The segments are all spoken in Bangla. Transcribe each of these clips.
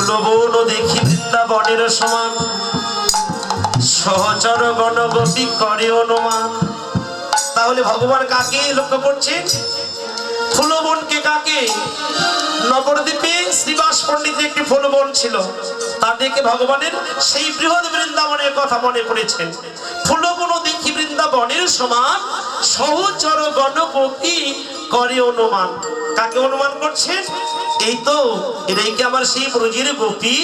ফুলবন দেখি বৃন্দাবনের সমান, সহচর গণগতি করে অনুমান। তাহলে ভগবান কাকে লক্ষ্য করছেন? ফুলবনকে। কাকে? নবদ্বীপে শ্রীবাস পণ্ডিতের একটি ফুলবন ছিল, তাদেরকে ভগবানের সেই বৃহৎ বৃন্দাবনের কথা মনে পড়েছেন। ফুলবন দেখি বৃন্দাবনের সমান, সহচর গণগতি করে অনুমান। কাকে অনুমান করছেন? এই তো এরাই কি আমার সেই ব্রজের গোপী,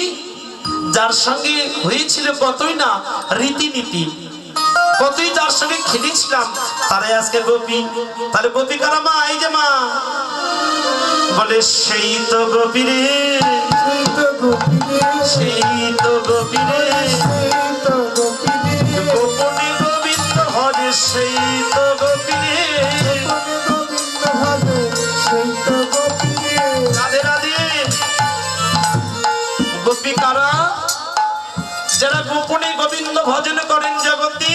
যার সঙ্গে হয়েছিল কতই না রীতিনীতি, কতই যার সঙ্গে খেলেছিলাম, তারাই আজকে গোপী। তাহলে গোপী কারা? মা, এই যে মা বলে সেই তো গোপী রে, সেই তো গোপী রে, গোপনে গোবিন্দ ভজে সেই তো গোপী রে। রাধে রাধে। গোপী কারা? যারা গোপনে গোবিন্দ ভজন করেন জগতে,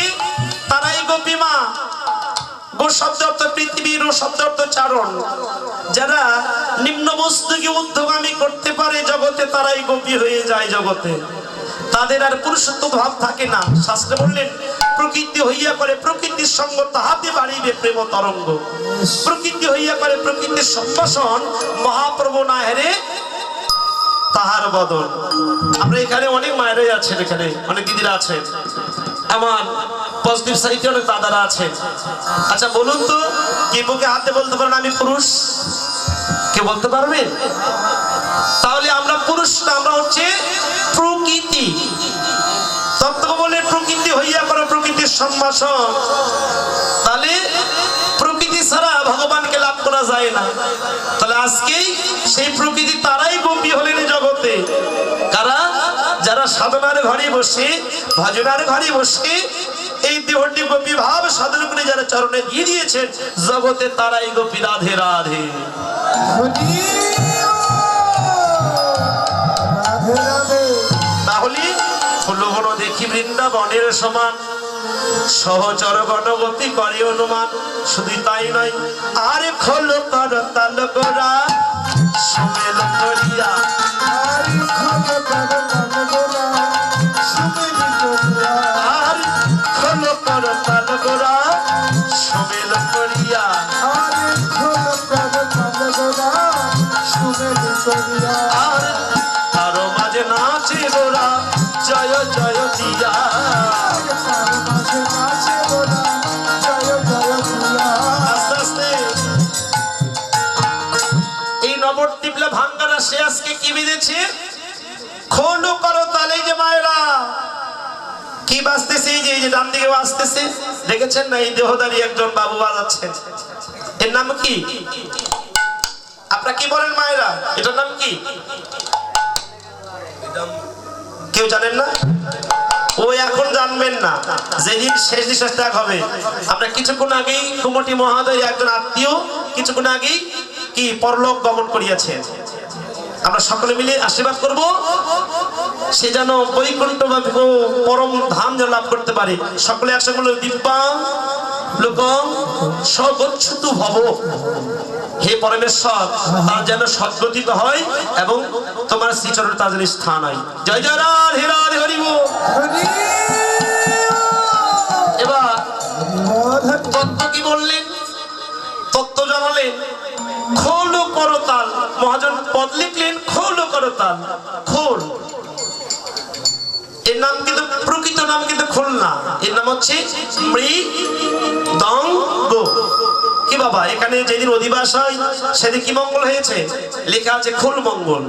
তারাই গোপী মা। গো শব্দ অর্থ পৃথিবী, রো শব্দ অর্থ চারণ। যারা নিম্ন বস্তুকে ঊর্ধ্বগামী করতে পারে জগতে, তারাই গোপী হয়ে যায় জগতে। তাদের আর পুরুষত্ব ভাব থাকে না। শাস্ত্রে বললেন প্রকৃতি হইয়া করে প্রকৃতির সঙ্গ, তাহাতে বাড়িবে প্রেম তরঙ্গ। প্রকৃতি হইয়া করে প্রকৃতির সম্ভাষণ, মহাপ্রভু না হেরে তাহার বদন। আমরা এখানে অনেক মায়েরাই আছেন, এখানে অনেক দিদিরা আছেন, আমার পজিটিভ সাইডে অনেক দাদারা আছেন। আচ্ছা বলুন তো, কে বুকে হাতে বলতে পারেন আমি পুরুষ? কে বলতে পারবেন? তাহলে আমরা পুরুষ না, আমরা হচ্ছে প্রকৃতি। তত্ত্ব বলে প্রকৃতি হইয়া করে প্রকৃতির সম্ভাষণ। তাহলে প্রকৃতি ছাড়া ভগবানকে লাভ করা যায় না। তাহলে আজকেই সেই প্রকৃতি তারাই গোপী হলেন জগতে। কারা? যারা সাধনার ঘরে বসে, ভজনার ঘরে বসে এই দেহটি গোপী ভাব সাধন করে যারা চরণে দিয়ে দিয়েছেন জগতে, তারাই গোপী। রাধে রাধে। তাহলে ফুলবন দেখি বৃন্দাবনের সমান, সহচর গণগতি করে অনুমান। শুধু তাই নয়, আরে খোল কর তাল গোরা সুমেল করিয়া, আর খোল কর তাল গোরা সুমেল করিয়া, আর তারো মাঝে নাচে গোরা জয় জয় দিয়া। আস্তে আস্তে এই নবদ্বীপলা ভাঙ্গারা সে আজকে কি বেঁধেছে? খোল করো তালে। যে মায়েরা কি বাজতেছে? এই যে ডান দিকে বাজতেছে, দেখেছেন না? এই দেহদারি একজন বাবু বাজাচ্ছেন। এর নাম কি? আপনারা কি বলেন মায়েরা? এটার নাম কি? কেউ জানেন না? ও এখন জানবেন না, যেদিন শেষ নিঃশ্বাস ত্যাগ হবে। আমরা কিছুক্ষণ আগেই কুমটি মহাদয় একজন আত্মীয় কিছুক্ষণ আগেই কি পরলোক গমন করিয়াছেন। আমরা সকলে মিলে আশীর্বাদ করব সে যেন বৈকুণ্ঠ বা পরম ধাম যেন লাভ করতে পারে। সকলে একসঙ্গে বলবো দিব্যাং লোকং সগচ্ছতু ভব। হে পরমেশ্বর, তার যেন সদ্গতিত হয় এবং তোমার শ্রীচরণে তার যেন স্থান হয়। জয় জয় রাধে রাধে হরি বল। এবার তত্ত্ব কি বললেন? তত্ত্ব জানালেন। খোল করতাল, মহাজন পদ লিখলেন খোল করতাল। খোল এর নাম কিন্তু প্রকৃত নাম কিন্তু খোল না, এর নাম হচ্ছে মৃদঙ্গ। কি বাবা, এখানে যেদিন অধিবাস হয় সেদিন কি মঙ্গল হয়েছে? লেখা আছে খোল মঙ্গল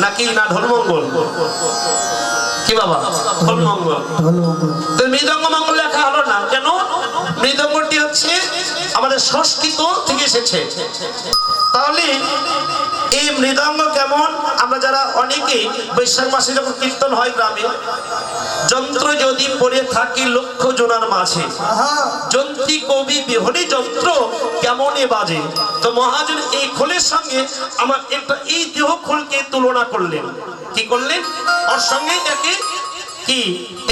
নাকি না ঢোল মঙ্গল? কি বাবা? খোল মঙ্গল। তো মৃদঙ্গ মঙ্গল লেখা হলো না কেন? মৃদঙ্গটি হচ্ছে আমাদের সংস্কৃত থেকে এসেছে। তাহলে এই মৃদঙ্গ কেমন? আমরা যারা অনেকে বৈশাখ মাসে যখন কীর্তন হয় গ্রামে, যন্ত্র যদি পড়ে থাকে লক্ষ জোনার মাঝে, যন্ত্রী কবি বিহনে যন্ত্র কেমনে বাজে। তো মহাজন এই খোলের সঙ্গে আমার একটা এই দেহ খোলকে তুলনা করলেন। কি করলেন? ওর সঙ্গে একে কি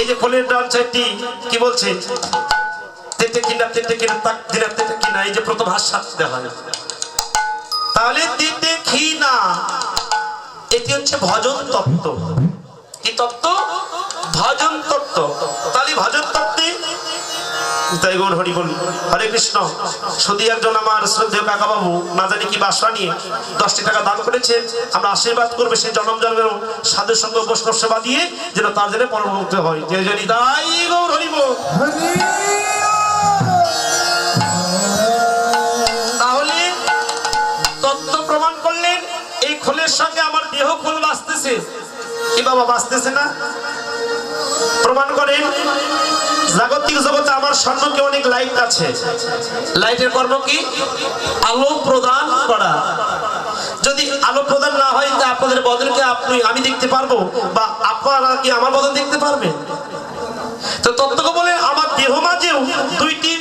এই যে খোলের ডান সাইডটি কি বলছে? তেতে কিনা তেতে কিনা তাক দিনা তেতে কিনা, এই যে প্রথম হাত সাথে হয়। তাহলে তেতে খিনা এটি হচ্ছে ভজন তত্ত্ব। কি তত্ত্ব? ভজন তত্ত্ব। তাহলে ভজন তত্ত্বে তাই গৌর হরি বল হরে কৃষ্ণ। শুধু একজন আমার শ্রদ্ধেয় কাকা বাবু না জানি কি বাসা নিয়ে 10টি টাকা দান করেছে। আমরা আশীর্বাদ করবে সেই জন্ম জন্মের সাধু সঙ্গ বৈষ্ণব সেবা দিয়ে যেন তার জন্য পরমভক্ত হয়। যে জনি তাই গৌর হরি বল। তাহলে তত্ত্ব প্রমাণ করলেন এই খোলের সঙ্গে আমার দেহ খোল বাঁচতেছে কি বাবা? বাঁচতেছে না? প্রমাণ করেন জাগতিক জগতে আমার স্বর্ণকে অনেক লাইট আছে। লাইটের কর্ম কি? আলো প্রদান করা। যদি আলো প্রদান না হয় তা আপনাদের বদনকে আমি দেখতে পারবো বা আপনারা কি আমার বদন দেখতে পারবেন? তো তত্ত্বকে বলে আমার দেহ মাঝেও দুইটি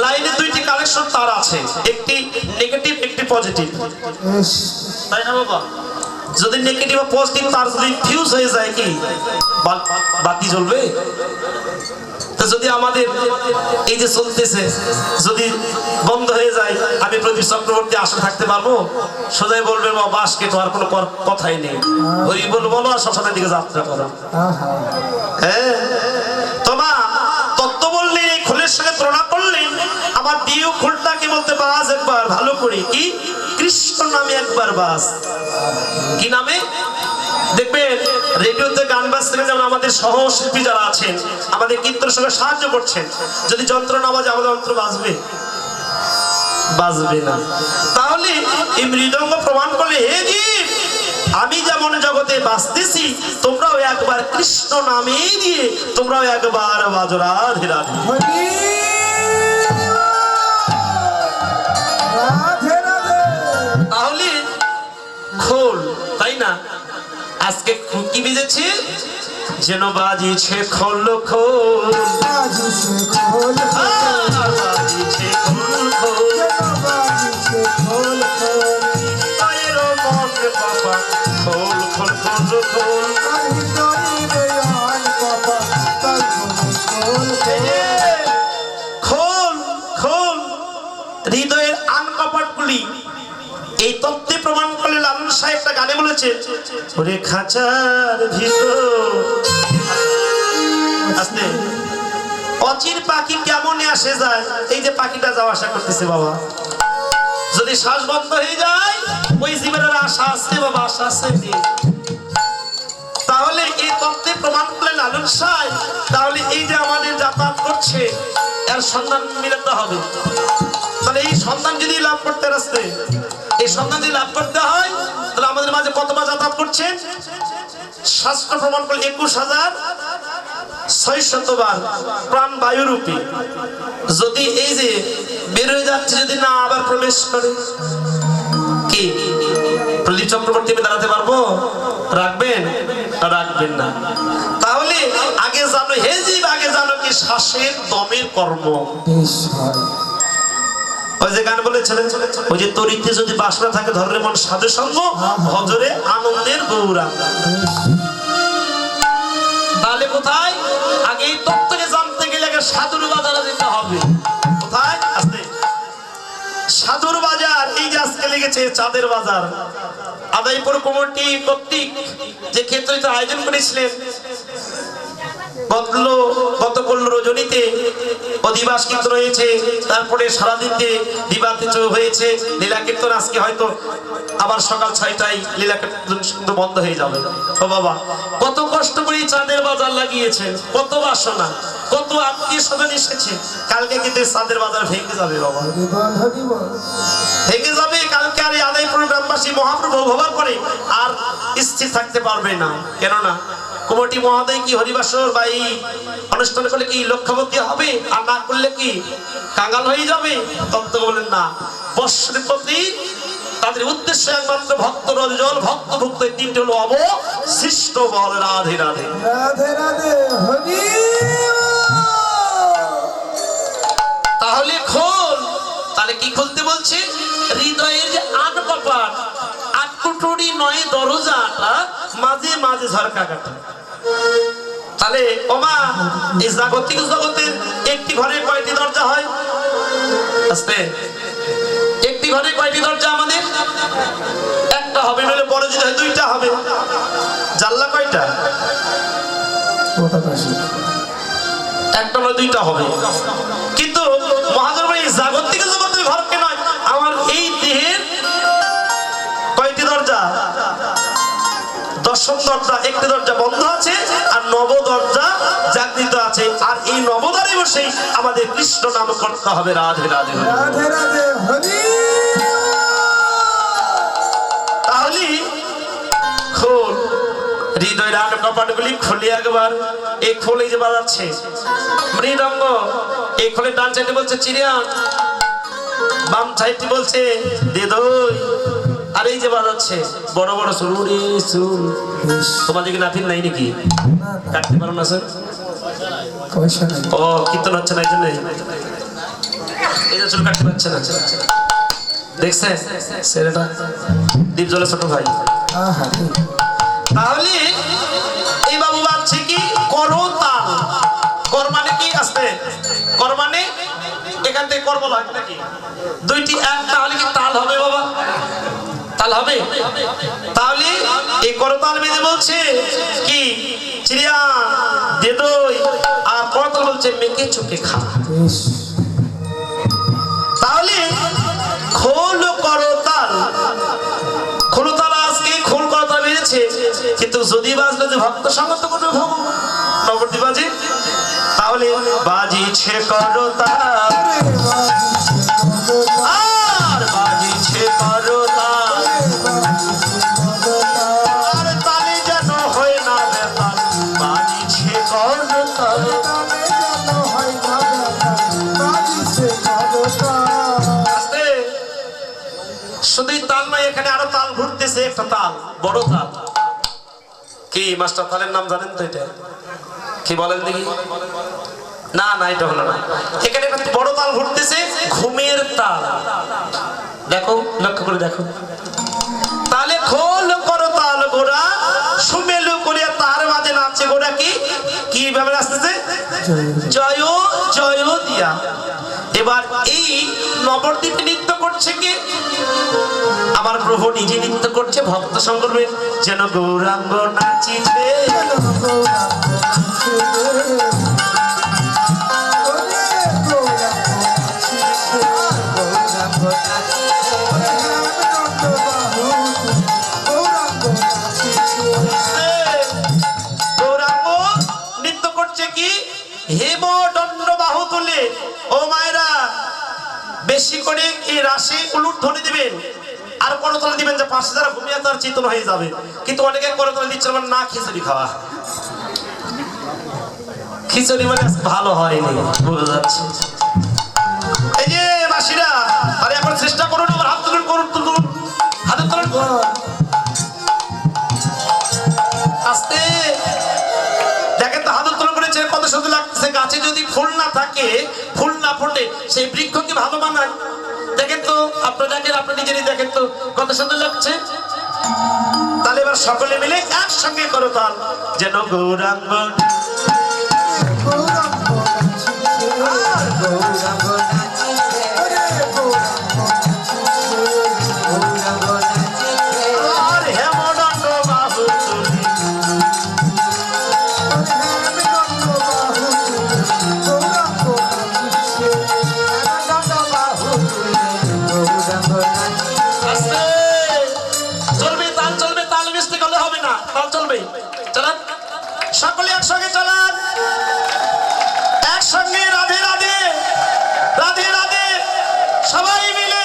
লাইনে দুইটি কালেকশন তার আছে, একটি নেগেটিভ একটি পজিটিভ, তাই না বাবা? যদি নেগেটিভ বা পজিটিভ তার যদি ফিউজ হয়ে যায় কি বাতি জ্বলবে? তো যদি আমাদের এই যে চলতেছে যদি বন্ধ হয়ে যায় আমি প্রদীপ চক্রবর্তী আসে থাকতে পারবো? সোজাই বলবেন বাস কেটো, আর কোনো কথাই নেই। হরি বল বলো আর শ্মশানের দিকে যাত্রা করো। হ্যাঁ তোমা তত্ত্ব বললে এই খোলের সঙ্গে তুলনা করলেন আমার দিও খোলটাকে বলতে বাস একবার ভালো করে কি কৃষ্ণ নামে একবার বাস। কি নামে? দেখবেন রেডিওতে গান বাজতে যেমন আমাদের সহশিল্পী যারা আছেন আমাদের কীর্তনের সঙ্গে সাহায্য করছেন, যদি যন্ত্র না বাজে আমাদের যন্ত্র বাজবে? বাজবে না। তাহলে এই মৃদঙ্গ প্রমাণ করলে হে জীব আমি যেমন জগতে বাঁচতেছি তোমরাও একবার কৃষ্ণ নামেই দিয়ে তোমরাও একবার বাজো রাধে রাধে। তাহলে খোল, তাই না? আজকে কি বেজেছে? যেন বাজিছে খোল খোল, বাজিছে খোল খোল, আয়ের মনে বাবা খোল খোল খোল খোল। খোল খোল হৃদয়ের আনকপাটগুলি এই তত্ত্বে প্রমাণ করলে লালন সাহেব একটা গানে বলেছে ওরে খাঁচার ভিতর আসতে অচির পাখি কেমন আসে যায়। এই যে পাখিটা যাওয়া আসা করতেছে বাবা, যদি শ্বাস বন্ধ হয়ে যায় ওই জীবনের আশা আছে বাবা, আশা আছে। তাহলে এই তত্ত্বে প্রমাণ করলে লালন সাহেব তাহলে এই যে আমাদের যাতায়াত করছে এর সন্ধান মিলাতে হবে। তাহলে এই সন্ধান যদি লাভ করতে আসতে এই সন্ধান যদি লাভ করতে হয় তাহলে আমাদের মাঝে কতবার যাতায়াত করছেন? শাস্ত্র প্রমাণ করলে 21,600 বার প্রাণ বায়ুরূপী। যদি এই যে বেরোয় যাচ্ছে যদি না আবার প্রবেশ করে কি প্রদীপ চক্রবর্তী দাঁড়াতে পারবো? রাখবেন? রাখবেন না। তাহলে আগে জানো হে জীব আগে জানো কি শ্বাসের দমের কর্ম। ওই যে গান বলেছিলেন ওই যে তরিতে যদি বাসনা থাকে ধরে মন সাধু সঙ্গ ভজরে আনন্দের গৌরাঙ্গ। তাহলে কোথায়? আগে এই তত্ত্বকে জানতে গেলে আগে সাধুর বাজারে যেতে হবে। কোথায়? আসতে সাধুর বাজার। এই যে আজকে লেগেছে চাঁদের বাজার, আদাইপুর কমিটি কর্তৃক যে ক্ষেত্রে আয়োজন করেছিলেন গতকাল রজনীতে অধিবাস কীর্তন হয়েছে, তারপরে সারাদিনতে দিবাতীত হয়েছে লীলা কীর্তন। আজকে হয়তো আবার সকাল 6টায় লীলা কীর্তন বন্ধ হয়ে যাবে। ও বাবা কত কষ্ট করে চাঁদের বাজার লাগিয়েছে, কত বাসনা, কত আত্মীয় স্বজন এসেছে। কালকে কিন্তু চাঁদের বাজার ভেঙে যাবে বাবা, ভেঙে যাবে কালকে। আর আদাইপুর গ্রামবাসী মহাপ্রভু ভোবার করে আর স্থির থাকতে পারবে না। কেননা কমিটি মহোদয় কি হরিবাসর বা এই অনুষ্ঠান করলে কি লক্ষ্যবর্তী হবে, আর না করলে কি কাঙ্গাল হয়ে যাবে? তত্ত্ব বলেন না, বৎসরের প্রতি তাদের উদ্দেশ্য একমাত্র ভক্ত রজল ভক্ত ভক্ত এই তিনটি হলো অবশিষ্ট বল। রাধে রাধে রাধে রাধে হরি। তাহলে খোল, তাহলে কি খুলতে বলছে? হৃদয়ের যে আট কপাট, আট কুঠুরি নয় দরজাটা মাঝে মাঝে ঝরকা কাটা। তাহলে ওমা এই জাগতিক জগতের একটি ঘরে কয়টি দরজা হয়? আস্তে একটি ঘরে কয়টি দরজা আমাদের? একটা হবে, নইলে বড় যদি হয় 2টা হবে। জানলা কয়টা? একটা নয় দুইটা হবে, কিন্তু মহাজন ভাই জাগতিক জগতের ঘরকে নয়, আমার এই দেহের কয়টি দরজা? দশম দরজা, একটি দরজা বন্ধ আছে আর নব দরজা জাগৃত আছে। আর এই নবদ্বারে বসেই আমাদের কৃষ্ণ নাম করতে হবে। রাধে রাধে রাধে রাধে হরি। তাহলে খোল হৃদয় রান কপাটগুলি খুলে একবার। এই খোলে যে বাজাচ্ছে মৃদঙ্গ, এই খোলে ডান সাইডে বলছে চিড়িয়ান, বাম সাইডটি বলছে দেদই, আর এই যে বাজাচ্ছে বড় বড় সুরুরি সুর। তোমাদেরকে নাতিন নাই নাকি? কাটতে পারো না স্যার? ও কীর্তন হচ্ছে না, এই জন্য এই যে চুল কাটতে পারছে না। দেখছেন ছেলেটা দ্বীপ জলে ছোট ভাই। তাহলে এই বাবু বাজছে কি করতাল। কর মানে কি আসতে? কর মানে এখান থেকে কর বলা হয় নাকি? দুইটি এক তাহলে কি তাল হবে বাবা? তাল হবে। তাহলে এই করতাল বেজে বলছে কি চিড়িয়া দেদই, আর করতাল বলছে মেকে চুকে খা। তাহলে খোল করতাল, খোলতাল আজকে খোল করতাল বেজেছে, কিন্তু যদি বাজলে যে ভক্ত সঙ্গত করবে ভগবান নবদ্বীপ বাজে, তাহলে বাজিছে করতাল আর বাজিছে করতাল, আর তালে যেন হয় না বেতাল, বাজিছে করতাল। শুধুই তাল নয়, এখানে আরো তাল ঘুরতেছে, একটা তাল বড় তাল। কি মাস্টার তালের নাম জানেন তো? এটা কি বলেন দেখি? না না এটা হলো না। এখানে একটা বড় তাল ঘুরতেছে, ঘুমের তাল। দেখো লক্ষ্য করে দেখো। তালে খোল করো তাল গোড়া সুমেলু করিয়া তার মাঝে নাচে গোড়া। কি কিভাবে নাচতেছে? জয় জয় দিয়া। এবার এই নবদ্বীপে নৃত্য করছে কি? আমার প্রভু নিজে নৃত্য করছে ভক্ত সংগ্রহে। যেন গৌরাঙ্গ নাচিছে, হেম দণ্ড বাহু তুলে। ও মায়েরা বেশি করে এই রাশি উলুট ধ্বনি দিবেন আর করতলে দিবেন, যে পাশে যারা ঘুমিয়ে তার চেতন হয়ে যাবে। কিন্তু অনেকে করতলে দিচ্ছে আমার না খিচুড়ি খাওয়া। খিচুড়ি মানে ভালো হয়নি, বোঝা যাচ্ছে। এই যে মাসিরা, আরে এখন চেষ্টা করুন, আমার হাত তুলুন, করুন তুলুন, হাতে তুলুন আস্তে। দেখেন তো হাত তুলন করেছে, কত সুন্দর লাগছে। গাছে যদি ফুল না থাকে, ফুল না ফোটে, সেই বৃক্ষ কি ভালো বানায়? দেখেন তো আপনি, দেখেন আপনি নিজেরই দেখেন তো কত সুন্দর লাগছে। তাহলে এবার সকলে মিলে একসঙ্গে করো তাল। যেন গৌরাঙ্গ আর হেমদণ্ড বাহু তুলি। চলবে তাল, চলবে তাল মিশতে গেলে হবে না, তাল চলবে। চলান সকলে একসঙ্গে চলান, একসঙ্গে রাধে রাধে রাধে রাধে সবাই মিলে।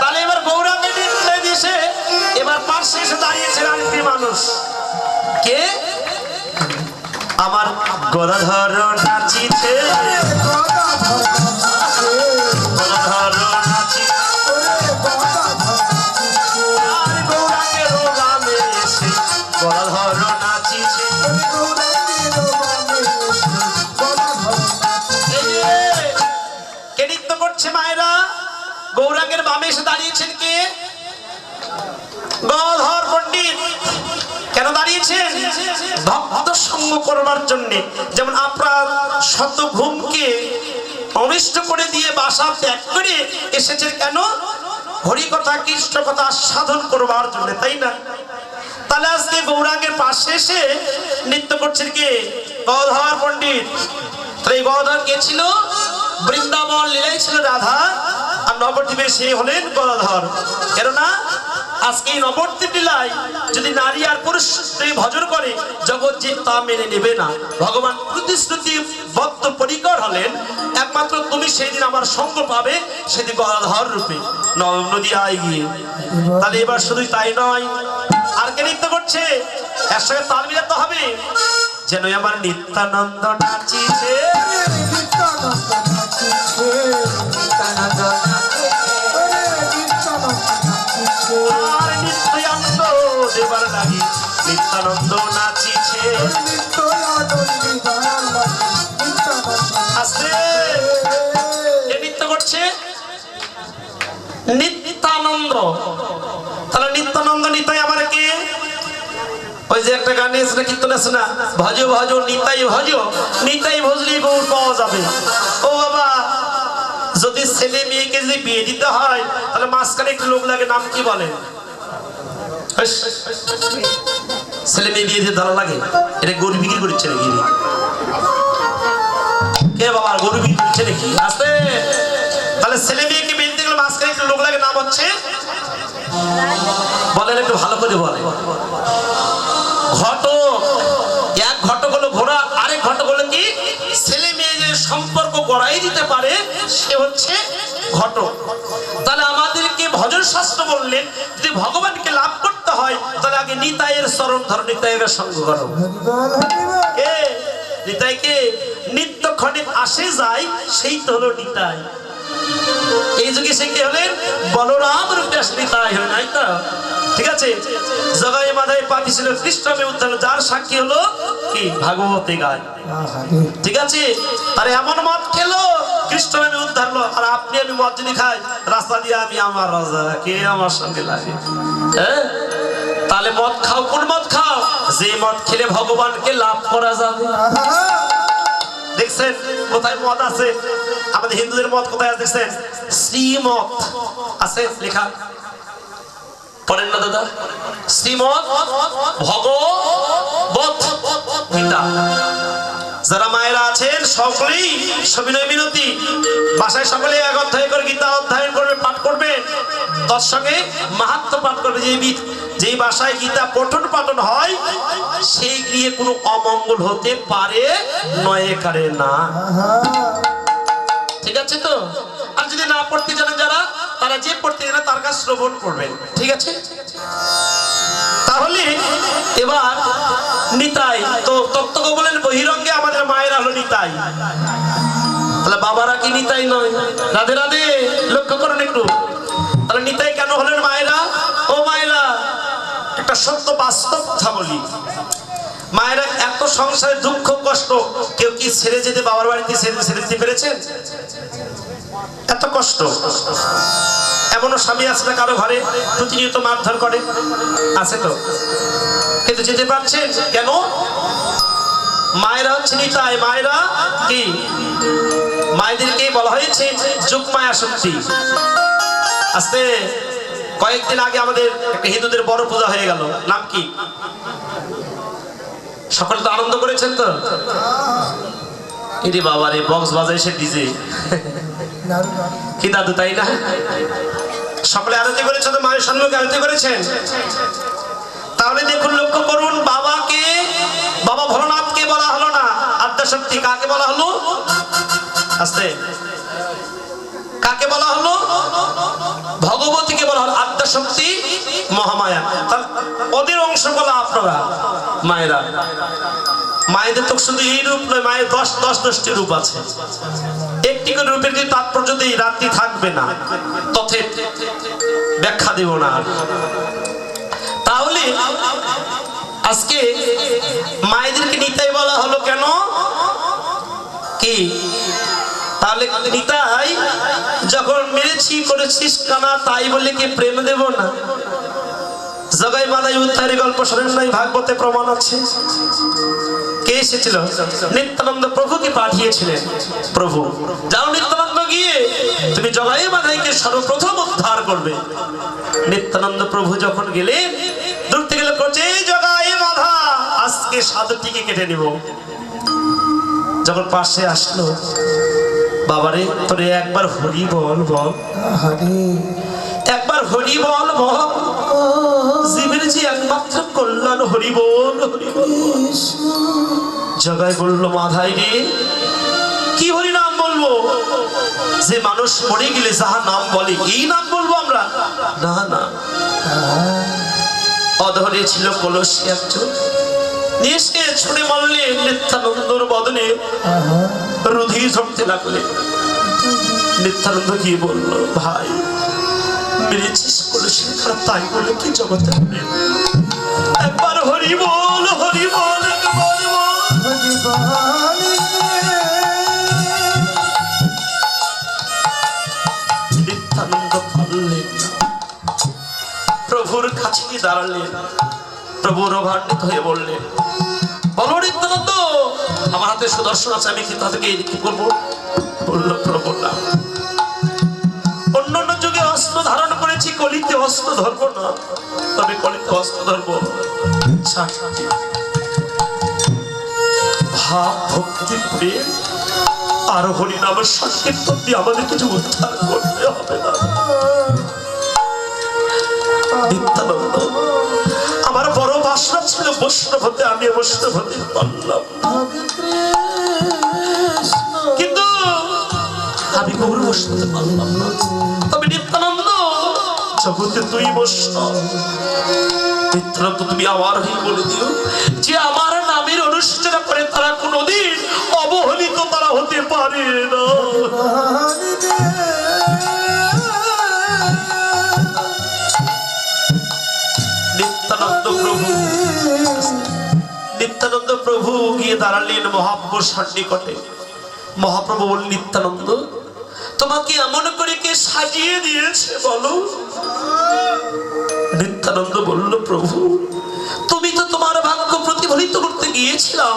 তাহলে এবার গৌরাঙ্গে দিছে। এবার পাশে এসে দাঁড়িয়েছে আরেকটি মানুষ। কে? আমার গদাধর নাচিছে, গদাধর নাচিছে, আর গৌরাঙ্গের রামে এসে গদাধর নাচিছে। কে নৃত্য করছে মায়েরা? গৌরাঙ্গের বামে এসে দাঁড়িয়েছেন কে? গদাধর পণ্ডিত। কেন দাঁড়িয়েছেন? ভক্ত সঙ্গ করবার জন্য। যেমন আপনার শত ঘুমকে অনিষ্ট করে দিয়ে বাসা ত্যাগ করে এসেছেন কেন? হরি কথা কৃষ্ণ কথা সাধন করবার জন্য, তাই না? তাহলে আজকে গৌরাঙ্গের পাশে এসে নৃত্য করছেন কে? গদাধর পণ্ডিত। তাহলে এই গদাধর কে ছিল? বৃন্দাবন লীলাই ছিল রাধা, আর নবদ্বীপে সে হলেন গদাধর। কেননা আজকে এই নবদ্বীপ লীলায় যদি নারী আর পুরুষ ভজন করে জগৎ যে তা মেনে নেবে না। ভগবান প্রতিশ্রুতি বদ্ধ পরিকর হলেন, একমাত্র তুমি সেই দিন আমার সঙ্গ পাবে, সেদিন গদাধর রূপে নদীয়ায় গিয়ে। তাহলে এবার শুধুই তাই নয়, আর কে নৃত্য করছে? একসঙ্গে তাল মিলাতে হবে। যেন আমার নিত্যানন্দ নাচিছে, আর নিত্যানন্দ দেবার লাগি নিত্যানন্দ নাচিছে। আস্তে কে নৃত্য করছে? নিত্যানন্দ। তাহলে নিত্যানন্দ নিতাই আমার কে? ওই যে একটা গানে এসে কীর্তন আছে না, ভজ ভজ নিতাই ভজ, নিতাই ভজলে গৌর পাওয়া যাবে। ও বাবা, যদি ছেলে মেয়েকে যদি বিয়ে দিতে হয় তাহলে মাঝখানে একটু লোক লাগে, নাম কি বলে? ছেলে মেয়ে বিয়ে দিতে ভালো লাগে, এটা গরু বিক্রি করছে নাকি? কে বাবা, গরু বিক্রি করছে নাকি? আসতে তাহলে ছেলে মেয়েকে বিয়ে দিতে গেলে মাঝখানে একটু লোক লাগে, নাম হচ্ছে বলেন, একটু ভালো করে বলে। ঘটক। এক ঘটক হলো ঘোড়া, আরেক ঘটক হলো কি? ছেলে মেয়ে যে সম্পর্ক গড়াই দিতে পারে সে হচ্ছে ঘটক। তাহলে আমাদেরকে ভজন শাস্ত্র বললেন, যদি ভগবানকে লাভ করতে হয় তাহলে আগে নিতাইয়ের চরণ ধরো, নিতাইয়ের সঙ্গ করো। কে নিতাইকে নিত্যক্ষণে আসে যায়, সেই তো হলো নিতাই। এই যুগে সে কে হলেন? বলরাম রূপে নিতাই হলেন, তাই তো? ঠিক আছে, জগাই মাধাই পাতি ছিল কৃষ্ণমে উদ্ধার, যার সাক্ষী হলো কি? ভাগবতে গায়। ঠিক আছে, আরে এমন মদ খেলো কৃষ্ণমে উদ্ধার হলো, আর আপনি আমি মদ যদি খাই রাস্তা দিয়ে আমি আমার রাজা, কে আমার সঙ্গে লাগে? হ্যাঁ, তাহলে মদ খাও, কোন মদ খাও? যে মদ খেলে ভগবানকে লাভ করা যাবে। দেখছেন কোথায় মদ আছে? আমাদের হিন্দুদের মদ কোথায় আছে দেখছেন? শ্রীমদ আছে লেখা, পড়েন না দাদা? শ্রীমদ ভগবত গীতা। যারা মায়েরা আছেন সকলেই সবিনয় মিনতি, বাসায় সকলে এক অধ্যায় করে গীতা অধ্যয়ন করবে, পাঠ করবে, তার সঙ্গে মাহাত্ম্য পাঠ করবে। যেই বাসায় গীতা পঠন পাঠন হয় সেই গৃহে কোনো অমঙ্গল হতে পারে নয় কারে না। ঠিক আছে তো? আর যদি না পড়তে জানেন যারা, তারা যে পড়তে জানে তার কাছে শ্রবণ করবেন। ঠিক আছে, তাহলে এবার নিতাই তো তত্ত্ব বলেন, বহিরঙ্গে আমাদের মায়েরা হলো নিতাই। তাহলে বাবারা কি নিতাই নয়? রাধে রাধে, লক্ষ্য করুন একটু। তাহলে নিতাই কেন হলেন মায়েরা? ও মায়েরা, একটা সত্য বাস্তব কথা বলি, মায়েরা এত সংসারে দুঃখ কষ্ট, কেউ কি ছেড়ে যেতে বাবার বাড়িতে ছেড়ে যেতে পেরেছেন? এত কষ্ট। এমনও স্বামী আছে না কারো ঘরে প্রতিনিয়ত মারধর করে? আছে তো, কিন্তু যেতে পারছেন কেন? মায়েরা হচ্ছে নিতাই। মায়েরা কি? মায়েদেরকে বলা হয়েছে যোগমায়া শক্তি। আস্তে কয়েকদিন আগে আমাদের একটা হিন্দুদের বড় পূজা হয়ে গেল, নাম কি? সকলে তো আনন্দ করেছেন তো? ইরে বাবা রে, বক্স বাজাইছে ডিজে, কি দাদু তাই না? সকলে আরতি করেছেন তো, মায়ের সম্মুখে আরতি করেছেন। তাহলে দেখুন, লক্ষ্য করুন, বাবাকে, বাবা ভোলানাথকে বলা হলো না, আদ্যাশক্তি কাকে বলা হলো? আস্তে কাকে বলা হলো? ভগবতীকে বলা হলো আদ্যাশক্তি মহামায়া। ওদের অংশ বলা আপনারা মায়েরা। মায়েদের তো শুধু এই রূপ নয়, মায়ের 10টি রূপ আছে। একটি করে রূপের যে তাৎপর্য দিয়ে রাত্রি থাকবে না, তথে ব্যাখ্যা দেব না। তাহলে আজকে মায়েদেরকে নিতাই বলা হলো কেন? কি তাহলে নিতাই যখন মেরেছি করেছিস কানা, তাই বলে কি প্রেম দেব না? জগাই মাদাই উদ্ধারের গল্প শোনেন নাই? ভাগবতে প্রমাণ আছে। কে এসেছিল? নিত্যানন্দ প্রভুকে পাঠিয়েছিলেন। প্রভু যাও নিত্যানন্দ, গিয়ে তুমি জগাই মাদাইকে সর্বপ্রথম উদ্ধার করবে। নিত্যানন্দ প্রভু যখন গেলেন, দূর থেকে যে জগায় বাধা আজকে সাধুটিকে কেটে নিব। যখন পাশে আসলো, বাবারে তোরে একবার হরি বল বল, একবার হরি বল বল, জীবের যে একমাত্র কল্যাণ হরি বল হরি বল। জগাই বলল মাধাই রে কি হরি নাম বলবো? যে মানুষ মরে গেলে যাহা নাম বলে এই নাম বলবো আমরা? না না, অধরে ছিল কলসী একজন, নিয়ে ছুড়ে মারলে নিত্যানন্দর বদনে রুধি ঝরতে লাগলে। নিত্যানন্দ কি বলল, ভাই মেরেছিস কলসীর খারাপ, তাই বলে কি জগতে একবার হরি বল হরি বল একবার বল। নিত্যানন্দ পারলেন না, প্রভুর কাছে দাঁড়ালেন। প্রভু রভান্বিত হয়ে বললেন, বলো নিত্যানন্দ, আমার হাতে সুদর্শন আছে, আমি কিন্তু তাদেরকে কি করবো? বলল প্রভু না, অন্যান্য যুগে অস্ত্র ধারণ করেছি, কলিতে অস্ত্র ধরবো না, তবে কলিতে অস্ত্র ধরবো ভাব ভক্তি প্রেম আর হরিনামের সংকীর্তন দিয়ে আমাদের কিছু উদ্ধার করতে হবে না। নিত্যানন্দ, আমার বড় বাসনা ছিল বৈষ্ণব হতে, আমি বৈষ্ণব হতে পারলাম, কিন্তু আমি গৌর বৈষ্ণব হতে পারলাম না। তবে নিত্যানন্দ, জগতে তুই বৈষ্ণব, নিত্যানন্দ তুমি আমার হয়ে বলে দিও যে আমার নামের অনুষ্ঠান করে তারা কোনোদিন অবহেলিত তারা হতে পারে না। নিত্যানন্দ প্রভু গিয়ে দাঁড়ালেন মহাপ্রভুর সন্নিকটে। মহাপ্রভু বললেন, নিত্যানন্দ, তোমাকে এমন করে কে সাজিয়ে দিয়েছে বলো? নিত্যানন্দ বলল, প্রভু তুমি তো তোমার ভাগ্য প্রতিফলিত করতে গিয়েছিলাম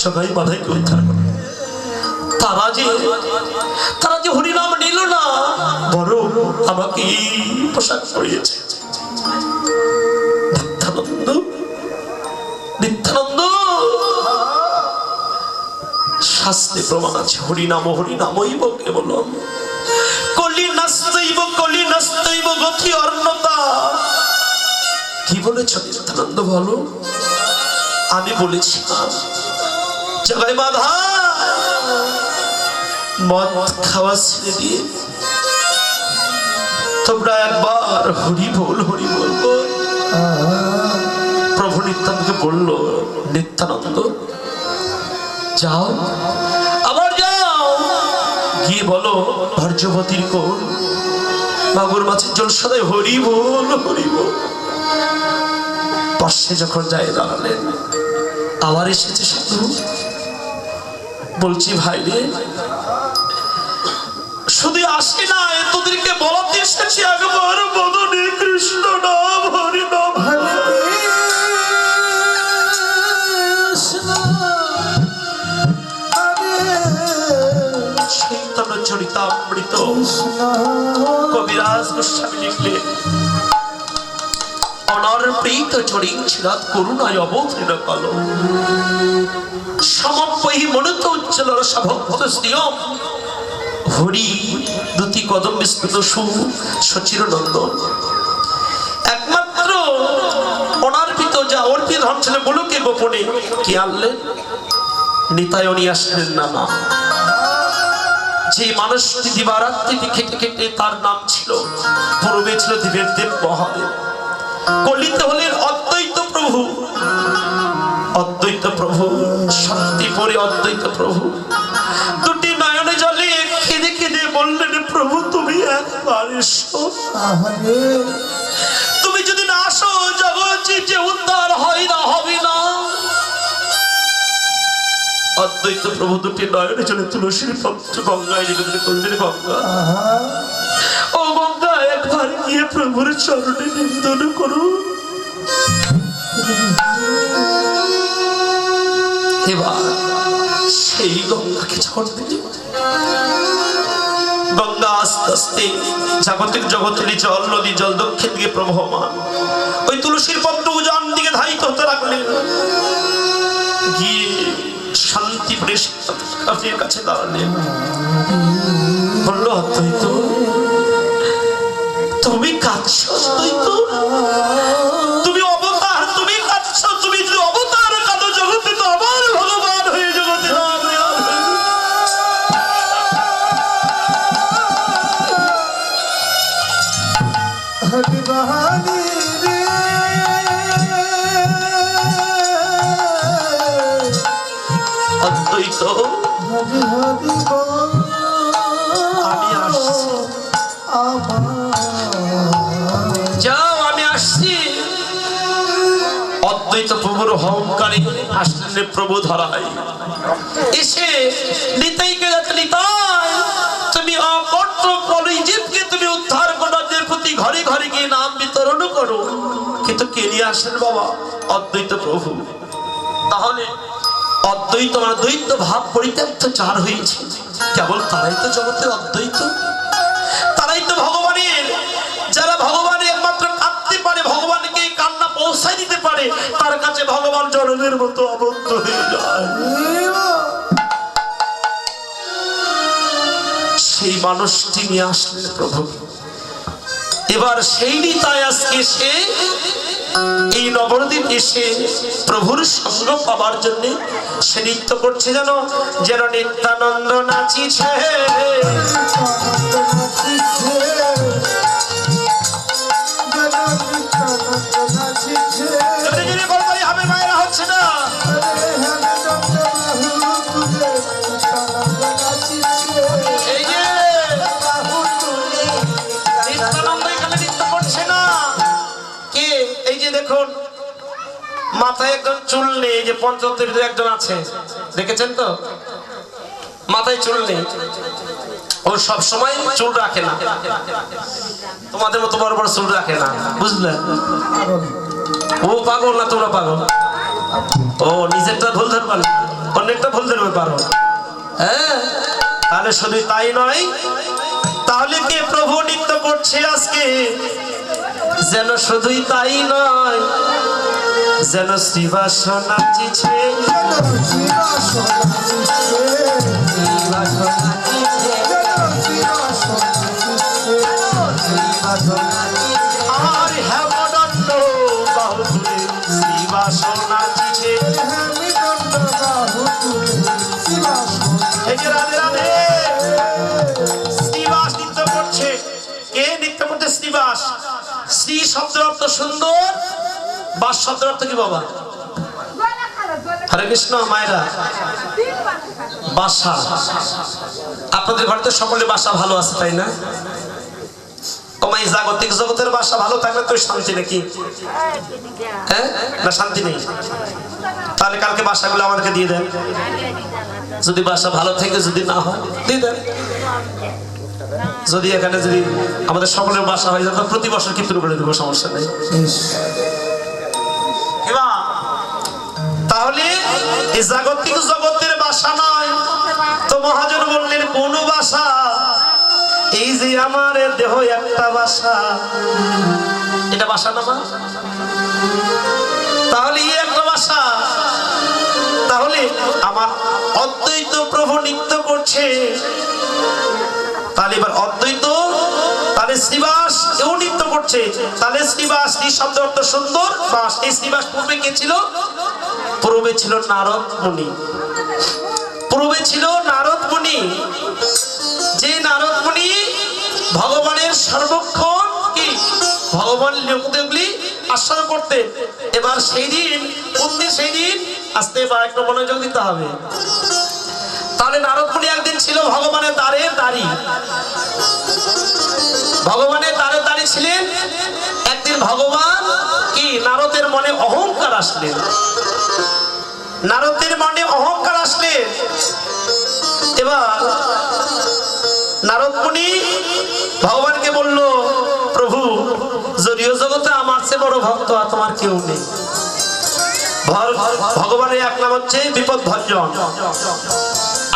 জগাই বাধাইকে উদ্ধার করে, তারা যে হরিনাম নিল না, বরং আমাকে এই পোশাক পরিয়েছে। নিত্যানন্দ, শাস্ত্রে প্রমাণ আছে, হরিনাম হরিনামইব কেবলম, কলি নাস্তৈব গতি অর্ণতা। কি বলেছ নিত্যানন্দ বলো? আমি বলেছি জগাই বাধা মদ খাওয়া ছেড়ে দিয়ে তোমরা একবার হরি বল বল। প্রভু নিত্যানন্দকে বলল, নিত্যানন্দ যাও, আবার যাও, গিয়ে বলো ভর্যবতীর কোল মাগুর মাছের জল সদাই হরি বল হরি বল। পাশে যখন যায় দাঁড়ালেন, আবার এসেছে সাধু, বলছি ভাই রে, শুধু আসি না, তোদেরকে বলাতে এসেছি একবার বদনে কৃষ্ণ নাম হরি নাম। চৈতন্য চরিতামৃত কবিরাজ গোস্বামী লিখলেন, অনর্পিত চরিত করুণায় অবতীর্ণ কল সমপহি মনুত উজ্জ্বল রসভক্ত শ্রিয়ম হরি দুতি কদম বিস্তৃত সচির নন্দন। একমাত্র অনার্পিত যা অর্পিত ধন ছিল বলুকে গোপনে কি আনলেন? নিতায়নী আসলেন না না, যে মানুষটি দিবারাত্রি খেটে খেটে তার নাম ছিল, পূর্বে ছিল দেবের দেব মহাদেব, কলিতে হলেন অদ্বৈত প্রভু, অদ্বৈত প্রভু শক্তি পরে অদ্বৈত প্রভু। দুটি নয়নে জলে কেঁদে কেঁদে বললেন, প্রভু তুমি একবার এসো, তুমি যদি না আসো জগৎ যে উদ্ধার হয় না, হবে না। অদ্বৈত প্রভু দুটি নয়নে জলে তুলসীর পত্র গঙ্গায় নিবেদন করলেন, গঙ্গা ও গঙ্গা, একবার গিয়ে প্রভুর চরণে নিবেদন করো। এবার সেই গঙ্গাকে যখন দিল, গঙ্গা আস্তে আস্তে জাগতিক জগতের জল নদী জল দক্ষিণ দিকে প্রবহমান, ওই তুলসীর পত্র উজান দিকে ঠাকুরের কাছে দাঁড়ালেন, বললো অদ্বৈত তুমি কাঁদছ, অদ্বৈত তুমি অবতার, তুমি কাঁদছ, তুমি যদি অবতার কাঁদো জগতে তো আবার ভগবান হয়ে জগতে অদ্বৈত আমি আসছি, যাও আমি আসছি। অদ্বৈত প্রভুর অহংকারে আসলেন প্রভু ধরায়, এসে নিতাইকে যাচ্ছে, নিতাই তুমি অকর্ত কলিজীবকে তুমি উদ্ধার করো, প্রতি ঘরে ঘরে গিয়ে নাম বিতরণ করো। কিন্তু কে নিয়ে আসলেন বাবা? অদ্বৈত প্রভু। তাহলে অদ্বৈত মানে দ্বৈত ভাব পরিত্যক্ত চার হয়েছে, কেবল তারাই তো জগতে অদ্বৈত, তারাই তো ভগবানের, যারা ভগবানের একমাত্র কাঁদতে পারে, ভগবানকে কান্না পৌঁছায় দিতে পারে, তার কাছে ভগবান জনমের মতো আবদ্ধ হয়ে যায়। সেই মানুষটি নিয়ে আসলেন প্রভু। এবার সেই নিতাই আজকে সে এই নবদ্বীপ এসে প্রভুর সঙ্গ পাবার জন্য সে নৃত্য করছে, যেন যেন নিত্যানন্দ নাচিছে, হবে মায়েরা হচ্ছে না। এই যে নিত্যানন্দ এখানে নৃত্য করছে না, কে? এই যে দেখুন মাথায় একজন চুল নেই, যে পঞ্চতত্ত্বের ভিতরে একজন আছে, দেখেছেন তো? মাথায় চুল নেই, ও সব সময় চুল রাখে না, তোমাদের মতো বড় বড় চুল রাখে না, বুঝলে? ও পাগল না তোমরা পাগল? ও নিজেরটা ভুল ধরবে না, অন্যেরটা ভুল ধরবে পারো। হ্যাঁ, তাহলে শুধু তাই নয়, তাহলে কে প্রভু নৃত্য করছে আজকে, যেন শুধুই তাই নয়, যেন শ্রীবাস নাচিছে, আর হেমদণ্ড বাহু তুলে শ্রীবাস নাচিছে। এই যে রাধে রাধে, শ্রীবাস নৃত্য করছে। কে নৃত্য করছে? শ্রীবাস। শ্রী শব্দের অর্থ সুন্দর, বাস শব্দের অর্থ কি বাবা? হরে কৃষ্ণ মায়েরা, বাসা। আপনাদের ঘরে তো সকলের বাসা ভালো আছে, তাই না? তোমার জাগতিক জগতের বাসা ভালো থাকলে তো শান্তি নাকি? হ্যাঁ না, শান্তি নেই। তাহলে কালকে বাসাগুলো আমাদেরকে দিয়ে দেন, যদি বাসা ভালো থেকে যদি না হয় দিয়ে দেন। যদি এখানে যদি আমাদের সকলের বাসা হয়ে যায়, প্রতি বছর কীর্তন করে দেবো, সমস্যা নেই। তাহলে এই জাগতিক জগতের বাসা নয় তো মহাজন বললেন কোন বাসা? এই যে আমার দেহ একটা বাসা, এটা বাসা না? তাহলে এই একটা বাসা। তাহলে আমার অদ্বৈত প্রভু নৃত্য করছে, তাহলে এবার অদ্বৈত, তাহলে শ্রীবাস এও নৃত্য করছে। তাহলে শ্রীবাস, এই শব্দ অর্থ সুন্দর বাস। এই শ্রীবাস পূর্বে কে ছিল? পূর্বে ছিল নারদ মুনি। পূর্বে ছিল নারদ মুনি, যে নারদ মুনি ভগবানের সর্বক্ষণ কি ভগবান লোকদেবগুলি আশ্রয় করতেন। এবার সেই দিন, সেই দিন আসতে এবার একটু মনোযোগ দিতে হবে। তাহলে নারদ মুনি একদিন ছিল ভগবানের দ্বারে দাঁড়ি, ভগবানের দ্বারে দাঁড়ি ছিলেন। একদিন ভগবান কি নারদের মনে অহংকার আসলেন, নারদের মনে অহংকার আসলেন। এবার নারদ মুনি ভগবানকে বলল, প্রভু জড়ীয় জগতে আমার চেয়ে বড় ভক্ত আর তোমার কেউ নেই। ভগবানের এক নাম হচ্ছে বিপদ ভঞ্জন,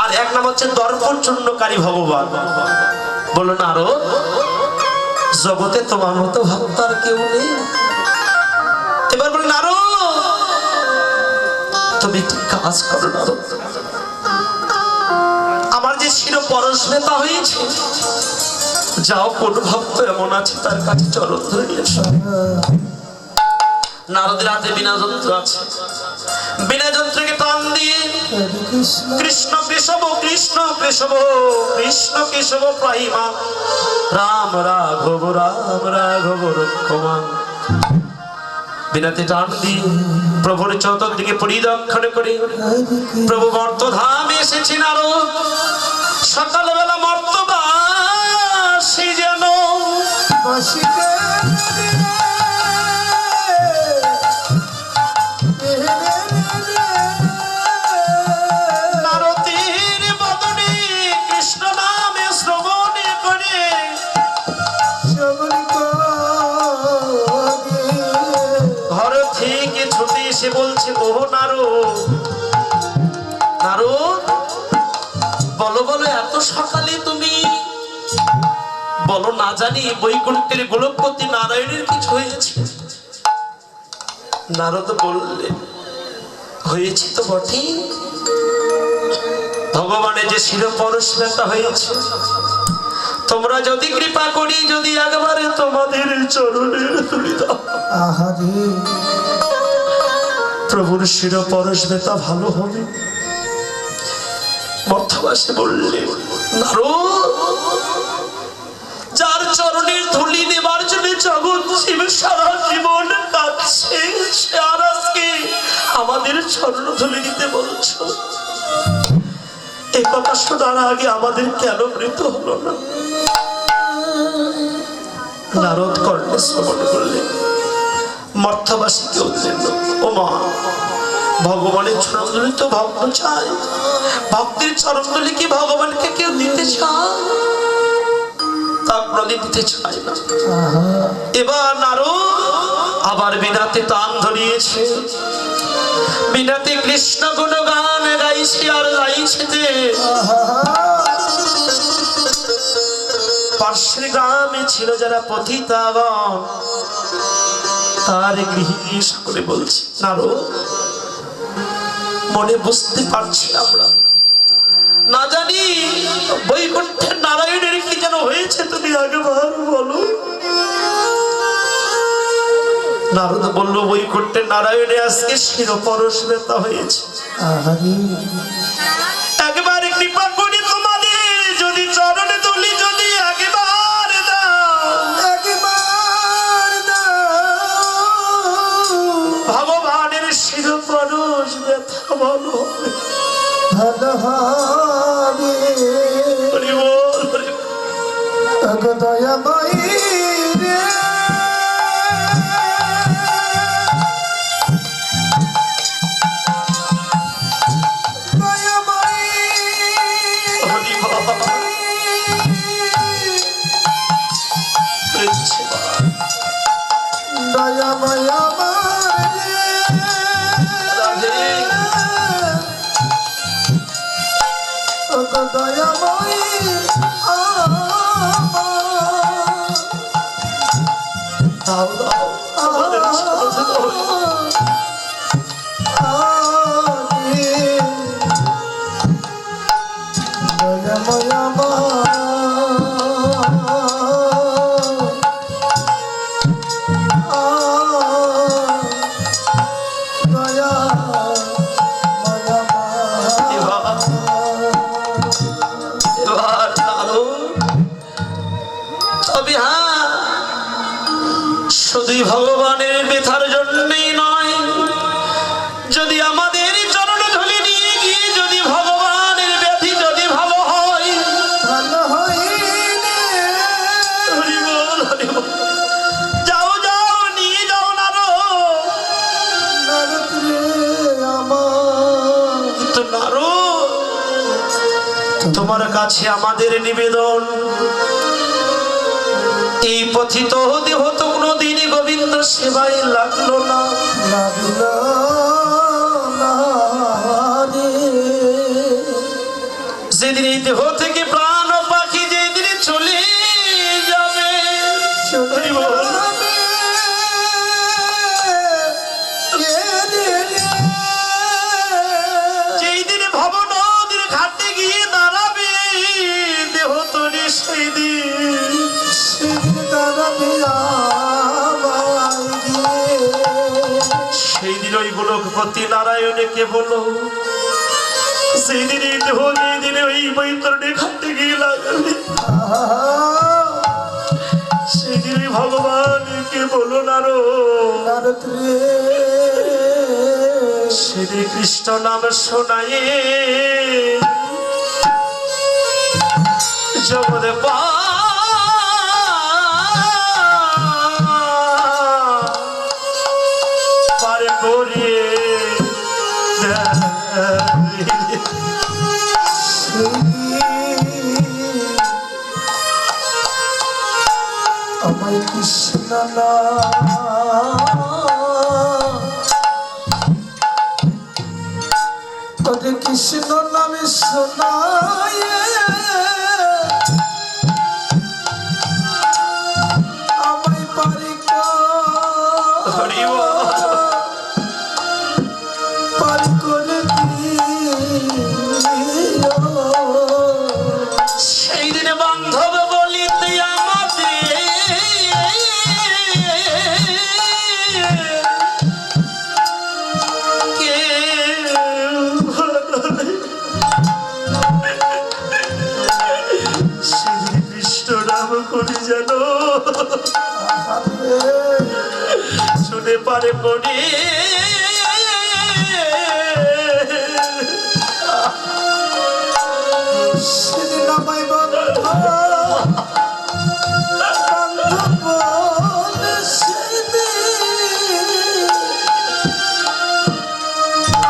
আর এক নাম হচ্ছে দর্পণ চূর্ণকারী ভগবান। বললো নারদ, জগতে তোমার মতো ভক্ত আর কেউ নেই। এবার বলল নারদ, তুমি একটি কাজ করো নারদ, শির পরশবেতা হয়েছে। যাও, কোন ভক্ত এমন আছে তার কাছে চরণ ধরে নিয়ে এসো। নারদের হাতে বিনা যন্ত্র আছে, বিনা যন্ত্রকে টান দিয়ে কৃষ্ণ কেশব কৃষ্ণ কেশব কৃষ্ণ কেশব প্রাহিমা রাম রাঘব রক্ষমা বিনাতে টান দিয়ে প্রভুর চতুর্দিকে পরিদক্ষিণ করে প্রভু মর্তধামে এসেছেন। আরো সকালবেলা মর্তবাসী যেন নারদীর বদনে কৃষ্ণ নামে শ্রবণ করে ঘর থেকে ছুটে এসে বলছে, ওহ নারদ, নারদ বলো বলো, এত সকালে তুমি বলো, না জানি বৈকুণ্ঠের গোলকপতি নারায়ণের কিছু হয়েছে? নারদ বললেন, হয়েছে তো বটেই, ভগবানের যে শির পরশবেতা হয়েছে, তোমরা যদি কৃপা করি, যদি একবারে তোমাদের চরণের ধুলি দাও, প্রভুর শির পরশবেতা ভালো হবে। মর্তবাসী বললেন, নারদ, যার চরণের ধুলি নেবার জন্য জগৎ শিব সারা জীবন কাঁদছে, সে আর আজকে আমাদের চরণ ধুলি নিতে বলছো? এই কথা শোনার আগে আমাদের কেন মৃত হলো না? নারদ কর্ণে শ্রবণ করলেন, মর্তবাসীকে বললেন, ও মা, ভগবানের চরণধুলি তো ভক্ত চায়, ভক্তের চরণধুলি কি ভগবানকে কেউ দিতে চায়? তা কোনদিন দিতে চায় না। এবার নারদ আবার বিনাতে টান ধরিয়েছে, বিনাতে কৃষ্ণ গুণগান গাইছে আর গাইছে। পার্শ্বের গ্রামে ছিল যারা পতিতাগণ, তার গৃহিণী সকলে বলছে, নারদ, মনে বুঝতে পারছি আমরা, না জানি বৈকুণ্ঠের নারায়ণের কি যেন হয়েছে, তুমি আগেবার বলো। নারদ বলল, বৈকুণ্ঠের নারায়ণে আজকে শির পরশবেতা হয়েছে। একবার কৃপা করি তোমাদের, যদি চরণে তুলি, যদি একবার দাও, ভগবানের শির পরশবেতা ভালো হবে, ভালো হবে। দয়াময়ী রে, শুধুই ভগবানের ব্যথার জন্যই নয়, যদি আমাদের চরণ ধুলি নিয়ে গিয়ে যদি ভগবানের ব্যাধি যদি ভালো হয়, যাও যাও নিয়ে যাও নারদ। তোমার কাছে আমাদের নিবেদন, এই পথিত দেহ তো কোনদিনই গোবিন্দ সেবায় লাগলো না, যেদিন এই দেহ থেকে প্রাণ পাখি যেদিন চলে যাবে, যেই দিন ভব নদীর ঘাটে গিয়ে দাঁড়াবে, সেই দিন ওই গোলকপতি নারায়ণকে বলো, সেই দিন এই দেহ এই দিনে ওই বৈতরণী ঘাটে গিয়ে লাগালে, সেই দিন ভগবানকে বলো নারদ শ্রী কৃষ্ণ নাম শোনায়ে জগৎ পার করিয়ে আমায় কৃষ্ণ তোদের কৃষ্ণ নামে শোনায় আমায় পারে পারে করে সেই দিনে বান্ধব বলিতে আমাদের শ্রী কৃষ্ণ নাম করে যেন শুনে পারে পড়ে সেদিন আমায় বান্ধব বলে সেদিন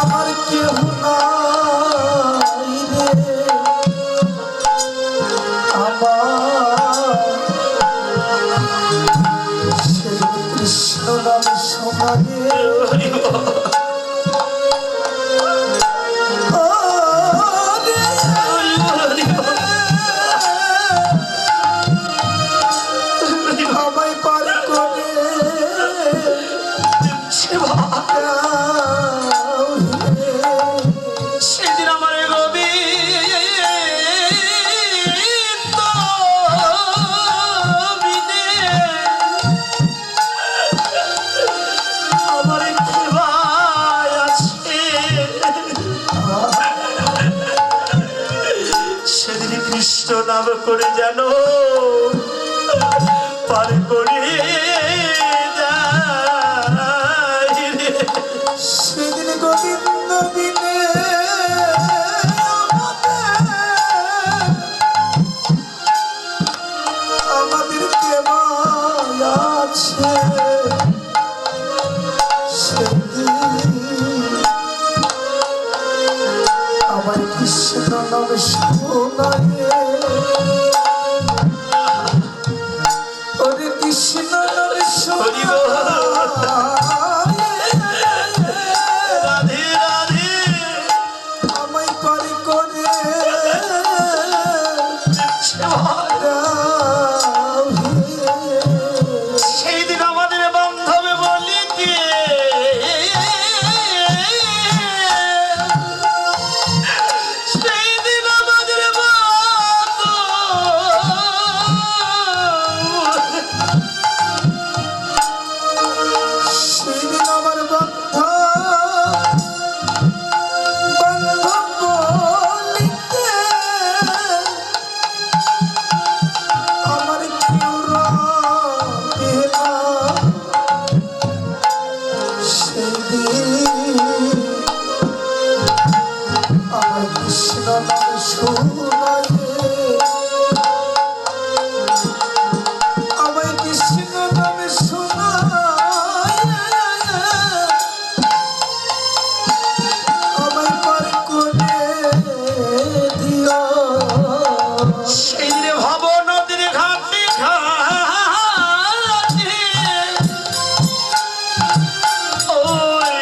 আমার কেহ নাই রে আমার সেদিন কৃষ্ণ নাম শোনায় আমায় পার করে সেদিন আমার আমার আছে সেদিন কৃষ্ণ নাম করে যেন পার করে সেদিন গোবিন্দ বিনে আমাদের কেমন আছে সেদিন আমার কৃষ্ণ নাম শোনায় ওরে কৃষ্ণ নাম রাধে রাধে আমায় পারে করে সেই দিন আমাদের বান্ধবে বলি সেই দিন আমাদের সেদিন আমার বান্ধব বলিতে আমার কেউ রবে না সেদিন আমার কৃষ্ণ নাম শোনায় আমায় কৃষ্ণ নামে শোনায় আমায় পার করে দিও সেই দিনে ভব নদীর ঘাটে ঘাটে ওই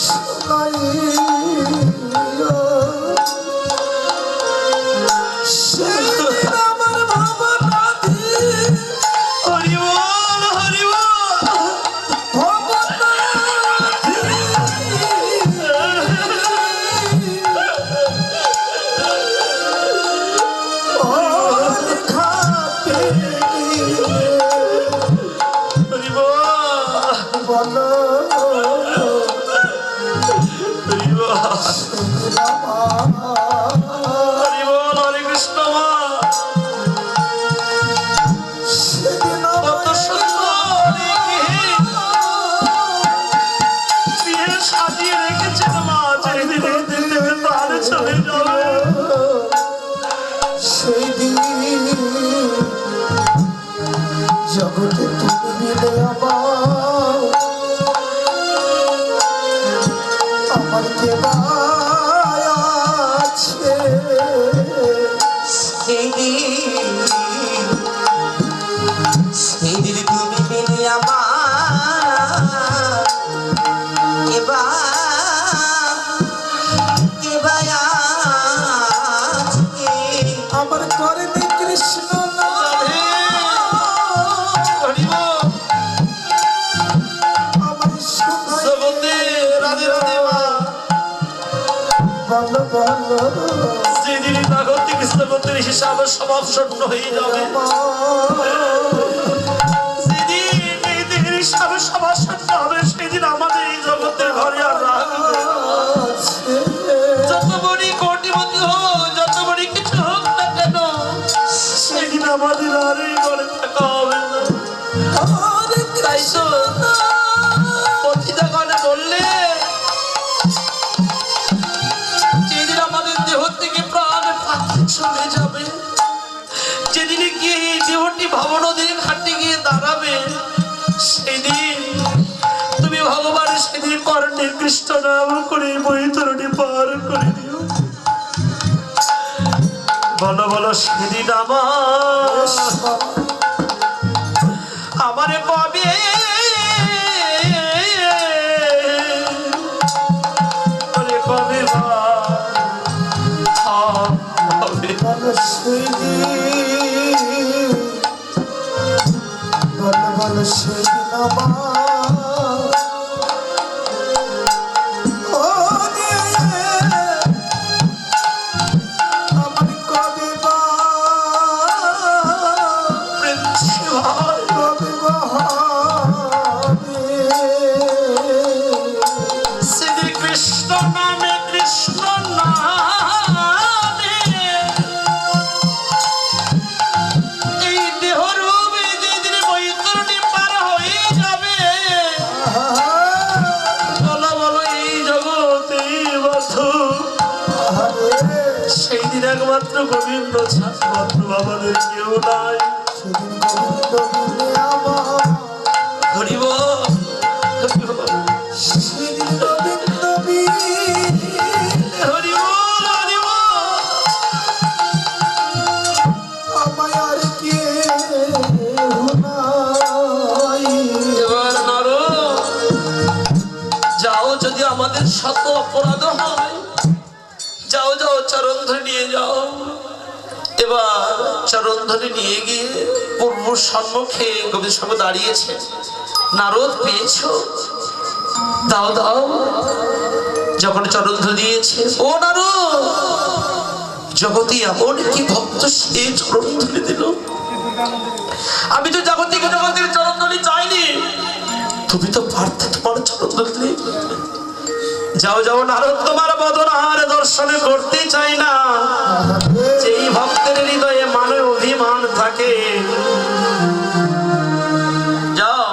শোনাইয়া সেদিন আমার ভাবনা দিয়ে হরি বল হরি বল। ভাবনা হরি বল বলো হরি বল সেদিন আমার হরি বল। হরে কৃষ্ণ মা সেদিন কত সুন্দর এই গৃহে বিয়ে সাজিয়ে রেখেছেন মা, যেদিন এই দিন থেকে প্রাণ চলে যাবে। সেই দিন জগতে তুমি মিলে আমার কে আছে সেই দিন তুমি মিলে আমার আমার করে কৃষ্ণ হরি বল। আমার শোনাই জগতে রাধে রাধে মা। বলো বলো যেদিন নাগরিক জগতের হিসাব সমাপ্ত হয়ে যাবে, যেদিন এই দেহের হিসাব সমাপ্ত হবে, সেদিন আমাদের এই জগতের ঘরে আর রাখবে না। যত বড়ি কোটিপতি হোক, যত বড়ি কিছু হোক না কেন, সেদিন আমাদের আর এই ঘরে থাকা হবে না। তাই তো পতিতাগণে বললে, যেদিন আমাদের দেহ থেকে প্রাণ পাখি চলে যাবে, যেদিনে গিয়ে এই দেহটি ভাবনদীর ঘাটে গিয়ে দাঁড়াবে, সেদিন তুমি ভগবান সেদিন কর্ণে কৃষ্ণ নাম করে বৈতরণী পার করে দিও। বলো বলো সেদিন আমারে পাবে কবে হবে। বলো সেদিন বলো বলো সেদিন আমার কবে কবে শ্রী কৃষ্ণ নামে কৃষ্ণ নামে এই দেহ রূপে যেদিন বৈতরণী পার হয়ে যাবে, বলো বলো এই জগতে সেই দিন একমাত্র গোবিন্দ ছাত্র আমাদের কেউ নাই। সেদিন গোবিন্দ মিলে আমার হরি বল হরি বল সেদিন গোবিন্দ মিলে হরি বল হরি বল। আমায় আর কেউ নাই। এবার নারদ, যাও যদি আমাদের শত অপরাধ হয়, যাও যাও চরণ ধরে নিয়ে যাও। এবার চরণ ধরে নিয়ে গিয়ে পূর্ব সম্মুখে গোবিন্দ সঙ্গে দাঁড়িয়েছে। নারদ পেয়েছ, দাও দাও। যখন চরণ ধরে দিয়েছে, ও নারদ, জগতে এমন কি ভক্ত সে চরণ ধরে দিল। আমি তো জগতিকে জগতের চরণ ধরে চাইনি, তুমি তো পারতে তোমার চরণ ধরলে। যাও যাও নারদ, তোমার বদনার দর্শন করতে চাই না। যেই ভক্তের হৃদয়ে মানে অভিমান থাকে, যাও।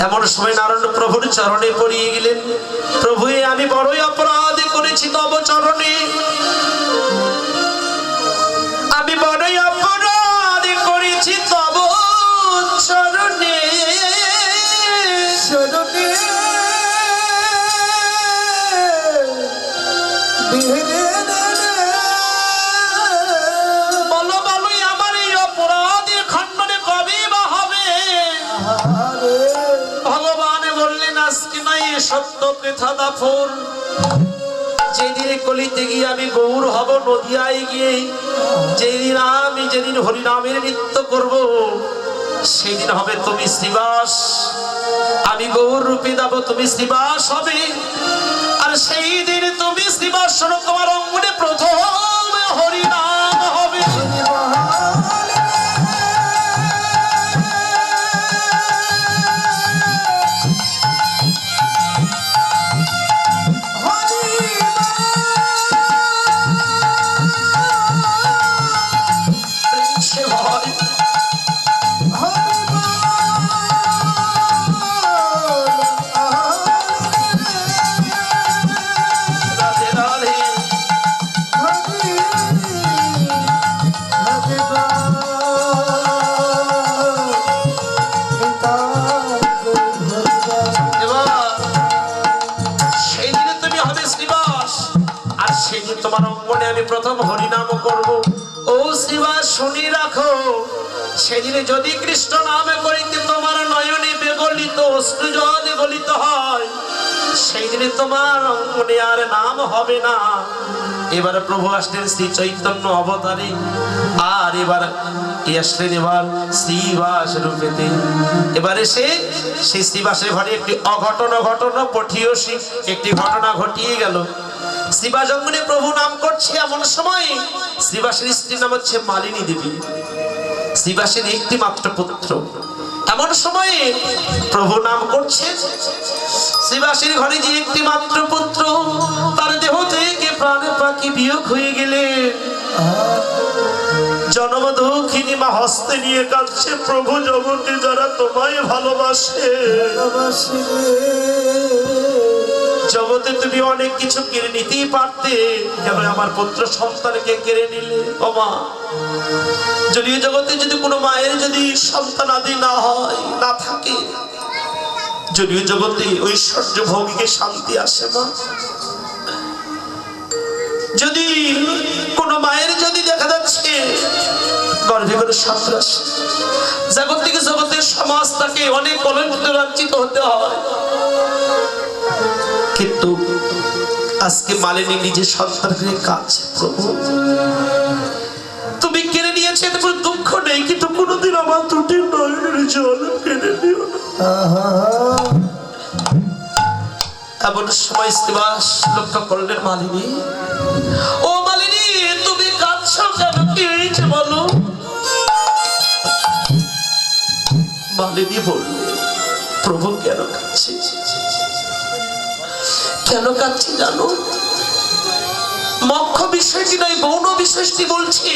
এমন সময় নারায়ণ প্রভুর চরণে পড়িয়ে গেলেন। প্রভু, আমি বড়ই অপরাধ করেছি তব চরণে, আমি বড়ই অপরাধ করেছি তব চরণে। চরণে বলো বলো আমার এই অপরাধের খণ্ডনে কবে বা হবে? ভগবান বললেন আজকে নয়, সত্য কৃথা দাফর। যেদিন কলিতে গিয়ে আমি গৌর হব নদিয়ায় গিয়ে, যেদিন হরিনামের নৃত্য করব, সেই দিন হবে তুমি শ্রীবাস। আমি গৌর রূপে যাব, তুমি শ্রীবাস হবে। আর সেই দিন তুমি শ্রীবাস শোনো, তোমার অঙ্গনে প্রথম হরিনাম হবে। তোমার অঙ্গনে আমি প্রথম হরিনাম করব। ও শ্রীবাস শুনি রাখো, সেদিনে যদি কৃষ্ণ নামে করিতে তোমার নয়নে বেগলিত অশ্রু জলে গলিত হয়, সেই দিনে তোমার অঙ্গনে আর নাম হবে না। এবার প্রভু আসলেন শ্রী চৈতন্য অবতারে, আর এবার আসলেন এবার শ্রীবাস রূপেতে। এবারে সেই শ্রীবাসের ঘরে একটি অঘটন পঠিয়সী একটি ঘটনা ঘটিয়ে গেল। শ্রীবাস অঙ্গনে প্রভু নাম করছে, এমন সময় শ্রীবাসের স্ত্রীর নাম হচ্ছে মালিনী দেবী, শ্রীবাসের একটি মাত্র পুত্র। এমন সময়ে প্রভু নাম করছে, শ্রীবাসের ঘরে যে একটি মাত্র পুত্র, তার দেহ থেকে প্রাণে পাখি বিয়োগ হয়ে গেলে জনম দুঃখিনী মা হস্তে নিয়ে কাঁদছে, প্রভু জগতে যারা তোমায় ভালোবাসে, জগতে তুমি অনেক কিছু কেড়ে নিতেই পারতে, কেন আমার পুত্র সন্তানকে কেড়ে নিলে? ও মা, যদিও জগতে যদি কোনো মায়ের যদি সন্তান আদি না হয়, না থাকে, যদিও জগতে ঐশ্বর্য ভোগীকে শান্তি আসে না, যদি কোনো মায়ের যদি দেখা যাচ্ছে গর্ভে করে সন্ত্রাস, জগৎ থেকে জগতের সমাজ তাকে অনেক কলঙ্কিত লাঞ্ছিত হতে হয়, কিন্তু আজকে মালিনী নিজের সন্তানের কাছে, প্রভু তুমি কেড়ে নিয়েছে, এতে কোনো দুঃখ নেই, কিন্তু কোনোদিন আমার ত্রুটির নয়নের জল কেড়ে নিও না। এমন সময় শ্রীবাস লক্ষ্য করলেন মালিনী, ও মালিনী তুমি কাঁদছো কেন, কি হয়েছে বলো? মালিনী বললে, প্রভু কেন কাঁদছি, কেন কাঁদছি জানো? মক্ষ বিষয়টি নয়, গৌণ বিষয়টি বলছি।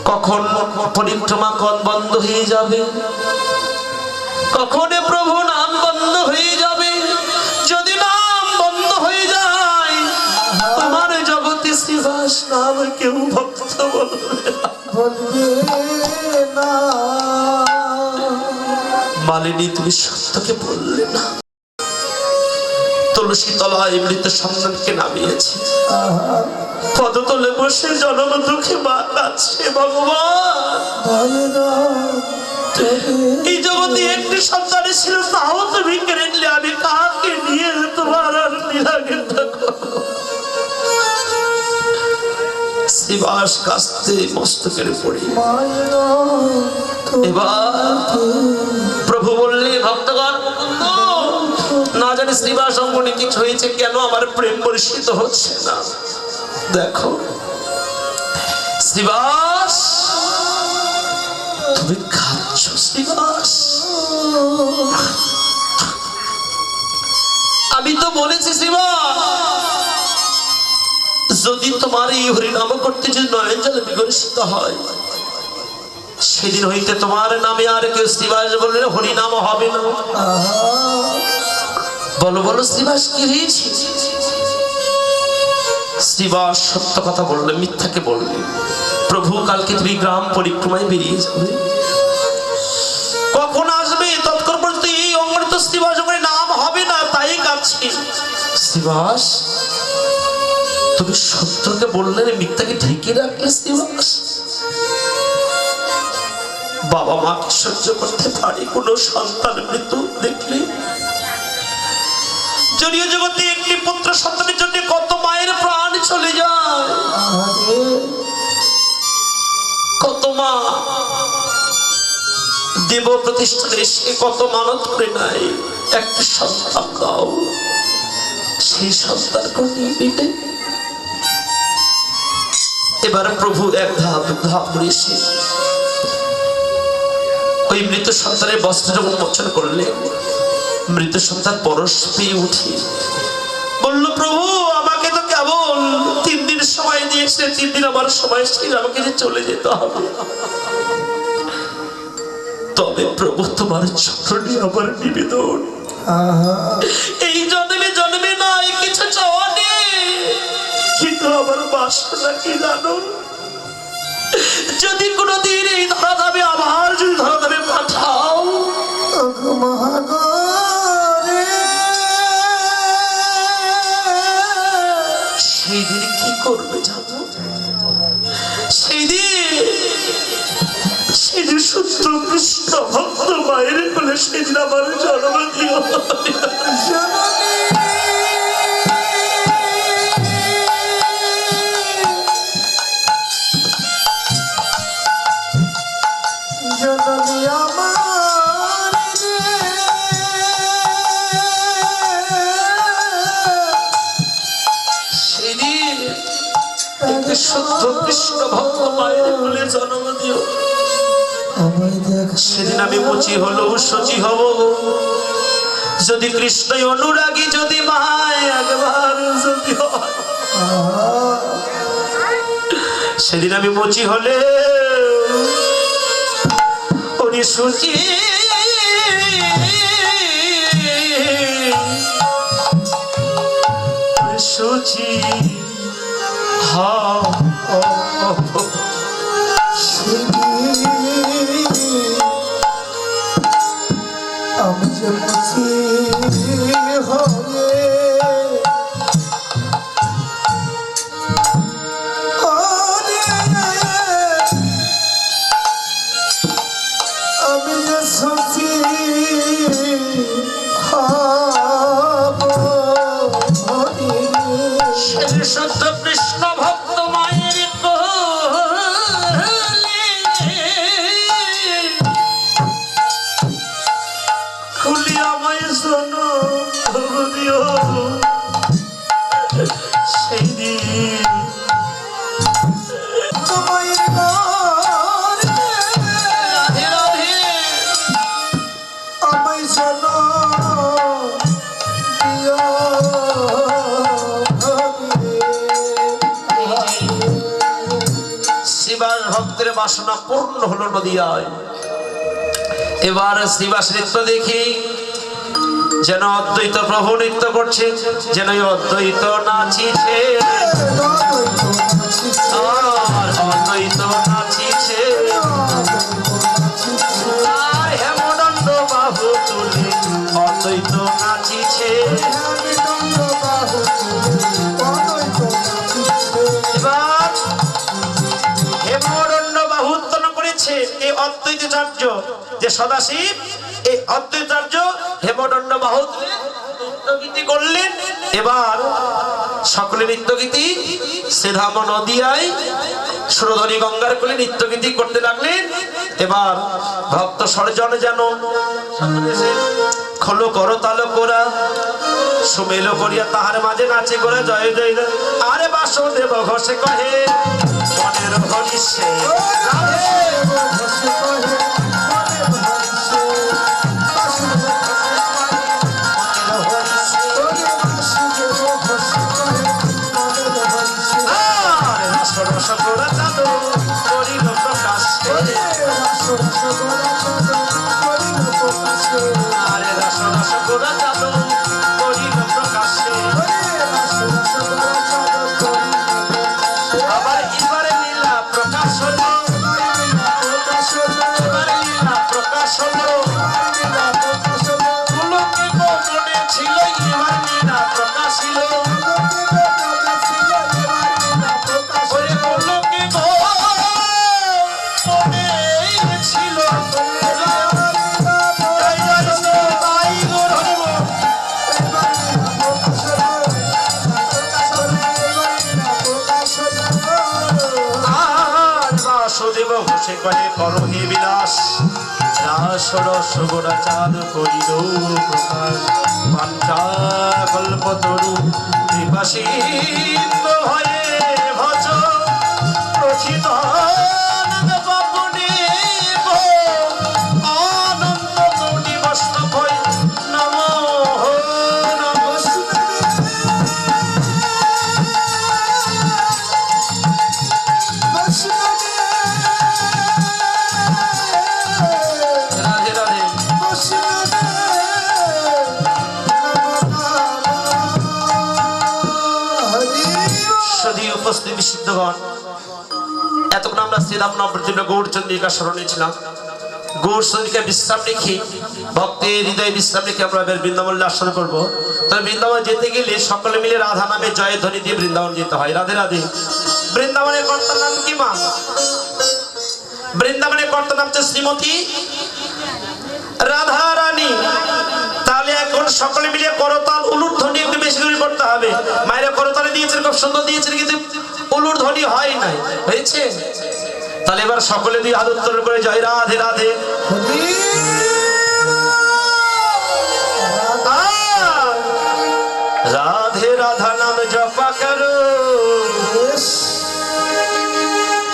কখন পরিক্রমা বন্ধ হয়ে যাবে, কখন প্রভু নাম বন্ধ হয়ে যাবে। যদি নাম বন্ধ হয়ে যায়, তোমার জগতে শ্রীবাস নাম কেউ ভক্ত বলবে না। মালিনী তুমি সত্যকে বললে না। তুলসী তলায় মৃত সন্তানকে নামিয়েছে, পদতলে বসে জনম দুঃখে মা কাঁদছে, ভগবান এই জগতে একটি সন্তান ছিল, তাও তুমি কেড়ে নিলে, আমি কাকে নিয়ে তোমার আর লীলাকে থাকো? শ্রীবাস কাস্তে মস্তকের পড়ে। এবার প্রভু বললে, ভক্তগণ না জানি শ্রীবাস অঙ্গনে কিছু হয়েছে, কেন আমার প্রেম বর্ষিত হচ্ছে না? দেখো শ্রীবাস, তুমি খাচ্ছ শ্রীবাস, আমি তো বলেছি শ্রীবাস, যদি তোমার এই হরিনাম করতে যদি নয়ন জলে বিগর্ষিত হয়, সেদিন হইতে তোমার নামে আর কেউ শ্রীবাস বললে হরিনাম হবে না। বলো বলো শ্রীবাস কি হয়েছে? শ্রীবাস সত্য কথা বললে, মিথ্যাকে বললে। প্রভু কালকে তুমি গ্রাম পরিক্রমায় বেরিয়ে যাবে, কখন আসবে তৎক্ষণ পর্যন্ত এই অঙ্গনে তো শ্রীবাস অঙ্গনে নাম হবে না, তাই কাঁদছি। শ্রীবাস তুমি সত্যকে বললে, মিথ্যাকে ঢেকে রাখলে শ্রীবাস। বাবা মাকে সহ্য করতে পারি, কোনো সন্তান মৃত্যু দেখলে জড়ীয় জগতে একটি পুত্র সন্তানের জন্য কত মায়ের প্রাণ চলে যায়, আরে কত মা দেব প্রতিষ্ঠানে এসে কত মানত করে নাই, একটি সন্তান দাও, সেই সন্তানকে নিয়ে নিতে। এবার প্রভু এক ধাপ ধাপ করে এসে ওই মৃত সন্তানের বস্ত্র যখন মোচন করলেন, মৃত সন্তান পরশ পেয়ে উঠে বলল, প্রভু আমাকে তো কেবল 3 দিন সময় দিয়েছে, 3 দিন আমার সময় ছিল, আমাকে যে চলে যেতে হবে। তবে প্রভু তোমার চরণে আমার নিবেদন, এই জন্মে জন্মে নয় কিছু চাওয়া নেই, কিন্তু আমার বাসনা কি জানো, যদি কোনোদিন এই ধরাধামে আবার যদি ধরাধামে পাঠাও, সেই দিন কি করবে জানো, সেই দিন শুদ্ধ কৃষ্ণ ভক্ত মায়ের বলে সেদিন আমার জন্ম দিও। জননী আমার সেদিন একটি শুদ্ধ কৃষ্ণ ভক্ত মায়ের বলে জন্ম দিও। আমায় দেখ, সেদিন আমি মুচি হলো সচি হব, যদি কৃষ্ণই অনুরাগী, যদি মায় একবার যদি হয়, সেদিন আমি মুচি হলে ওরে সুচি সুচি হা আমি যে মুছি হয়ে আমি যে সুচি সত্য কৃষ্ণ ভক্ত মায়ের খুলি আমায় শোনো দিও, সেই দিন তোমায় রাধে রাধে আমায় শোনো দিও শিবার ভক্তের বাসনা পূর্ণ হলো নদিয়ায়। এবার শ্রীবাস নৃত্য দেখি, যেন অদ্বৈত প্রভু নৃত্য করছে, যেন অদ্বৈত নাচিছে, আর অদ্বৈত নাচিছে, আর হেমদণ্ড বাহু তুলে অদ্বৈত নাচিছে। এবার হেমদণ্ড বাহু উত্তোলন করেছে এই অদ্বৈতাচার্য যে সদাশিব, এই অদ্বৈতাচার্য হেমদণ্ড বাহু তুলে নৃত্যগীতি করলেন। এবার সকলে নৃত্যগীতি সেধাম নদিয়ায় সুরধনী গঙ্গার কোলে নৃত্যগীতি করতে লাগলেন। এবার ভক্ত সরজন যেন খোলো করো তালো কোরা, সুমেলো করিয়া তাহার মাঝে নাচে গোরা জয় জয়। আরে বাসুদেব ঘোষে কহে মনের হরিষে ঘোষে কহে করো হে বিলাস রাস রস গোড়াচাঁদ করিল প্রকাশ পাঞ্চা কল্পতরু বিপাসিত হয়ে ভজ প্রচিত উপস্থিত বিশুদ্ধগণ, এতক্ষণ আমরা শ্রীরাম নবপ্রতিম গৌরচন্দ্রিকা স্মরণে ছিলাম। গৌরচন্দ্রিকা বিশ্রাম রেখে ভক্তের হৃদয়ে বিশ্রাম রেখে আমরা বৃন্দাবনে আসন করবো। তবে বৃন্দাবন যেতে গেলে সকলে মিলে রাধা নামে জয় ধ্বনি দিয়ে বৃন্দাবন যেতে হয়। রাধে রাধে। বৃন্দাবনের কর্তার নাম কি মা? বৃন্দাবনের কর্তার নাম হচ্ছে শ্রীমতী রাধা রানী। তাহলে এখন সকলে মিলে করতাল উলুর ধ্বনি একটু বেশি করে করতে হবে। মায়েরা করতালে দিয়েছেন, খুব সুন্দর দিয়েছেন, কিন্তু উলুর ধ্বনি হয় নাই, হয়েছে? তাহলে এবার সকলে দিয়ে হাত উত্তোলন করে জয় রাধে রাধে। রাধে রাধা নাম জপা করো,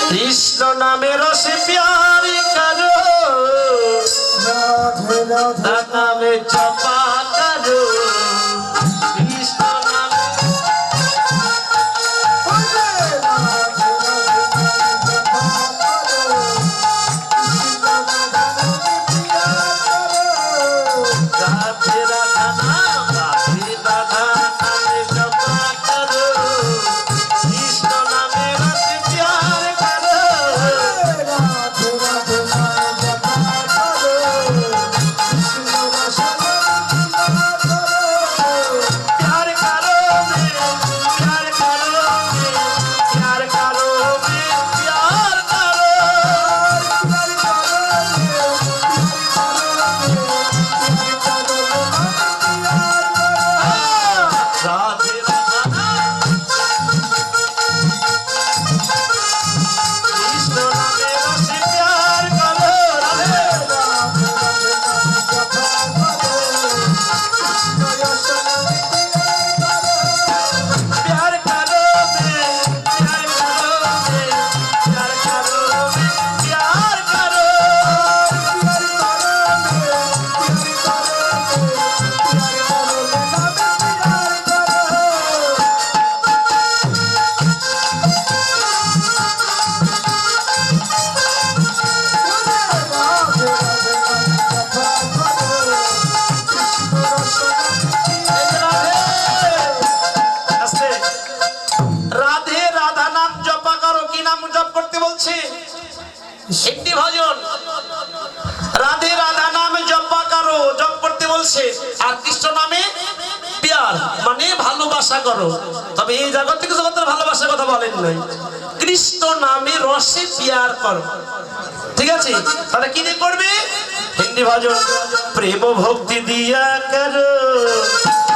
কৃষ্ণ নামে রসে প্যার করো, রাধা নামে জপা করো, কৃষ্ণ নামে রাধে রাধা নাম, রাধে রাধা নামে জপা করো, কৃষ্ণ নামে রসে প্যার করো, प्यार करो में, प्यार करो में, प्यार करो में, प्यार करो। राधे राधा नाम, कृष्ण नामे रसे प्यार करो, राधे प्यार करो में, प्यार करो में, प्यार करो में, प्यार करो। আস্তে। রাধে রাধা নাম জপা করো। কি নাম জপ করতে বলছে? একটি ভজন। রাধে রাধা নামে জপা করো, জপ করতে বলছে। আর কৃষ্ণ নামে প্যার মানে ভালোবাসা করো। তবে এই জগৎ থেকে জগতের ভালোবাসার কথা বলেন নাই, কৃষ্ণ নামে রসে প্যার করো। ঠিক আছে? তাহলে কি দিয়ে করবে? হিন্দি ভজন। প্রেম ভক্তি দিয়া করো,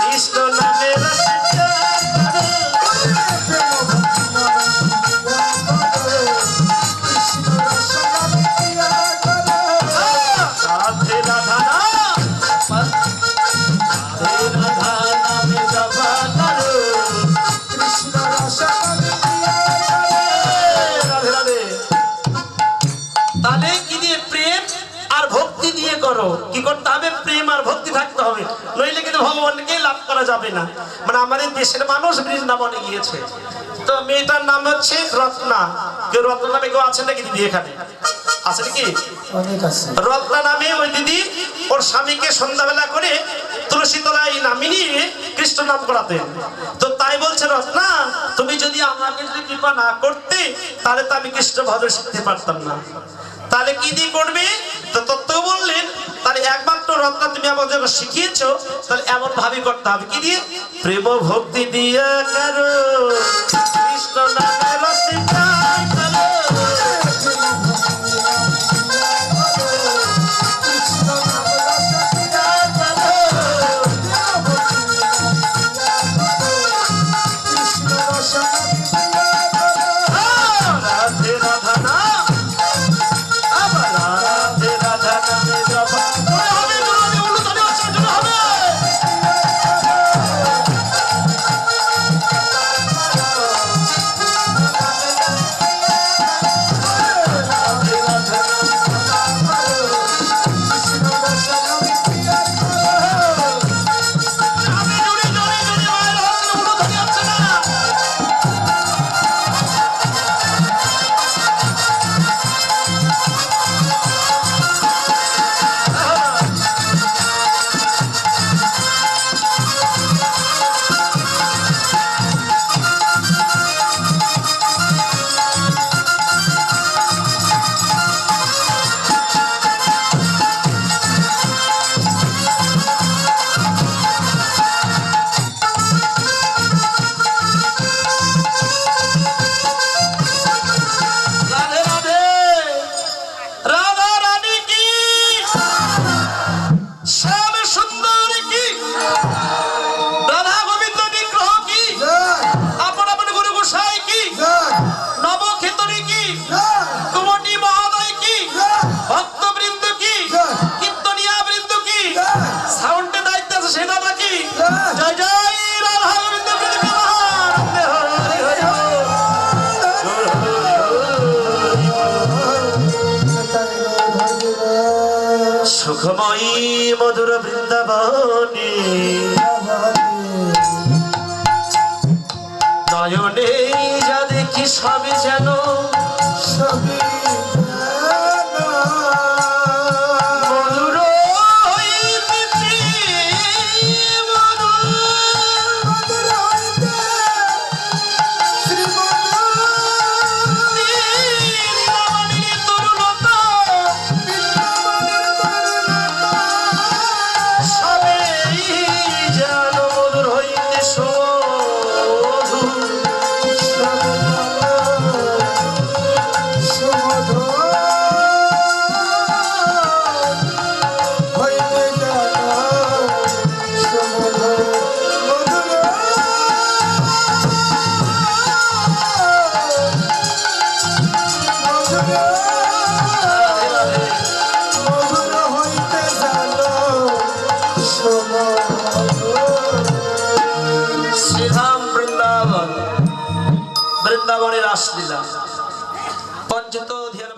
কৃষ্ণ নামে রসে প্যার করো। राधे राधा नाम, राधे राधा नामे जपा करो, कृष्ण रस राधे राधे। তাহলে কি দিয়ে? প্রেম আর ভক্তি দিয়ে করো। কি করতে হবে? প্রেম আর ভক্তি থাকতে হবে, নইলে কিন্তু ভগবানকে লাভ করা যাবে না। মানে আমাদের দেশের মানুষ বৃন্দাবনে গিয়েছে, তো মেয়েটার নাম হচ্ছে রত্না। কেউ রত্না নামে কেউ আছেন নাকি দিদি? এখানে আছে নাকি? রত্না নামে ওই দিদি ওর স্বামীকে সন্ধ্যাবেলা করে তুলসী তলায় নামিয়ে নিয়ে কৃষ্ণ নাম করাতেন। তো তাই বলছে রত্না, তুমি যদি আমাকে যদি কৃপা না করতে তাহলে তো আমি কৃষ্ণ ভজন শিখতে পারতাম না। তাহলে কি দিয়ে করবে? তো তত্ত্ব বললেন, তাহলে একমাত্র রত্না তুমি আমাকে যখন শিখিয়েছো, তাহলে এমন ভাবে করতে হবে। কি দিয়ে? প্রেম ভক্তি দিয়া করো, কৃষ্ণ নামে রসে প্যার করো। রাধে রাধা নাম, জয় জয় রাধা গোবিন্দ প্রীতি প্রেমানন্দে হরি হরি সুখময়ী মধুর বৃন্দাবনে নয়নে যা দেখি সবে যেন মধুর শ্রীধাম বৃন্দাবন, বৃন্দাবনের রাসলীলা পঞ্চত ধ্যান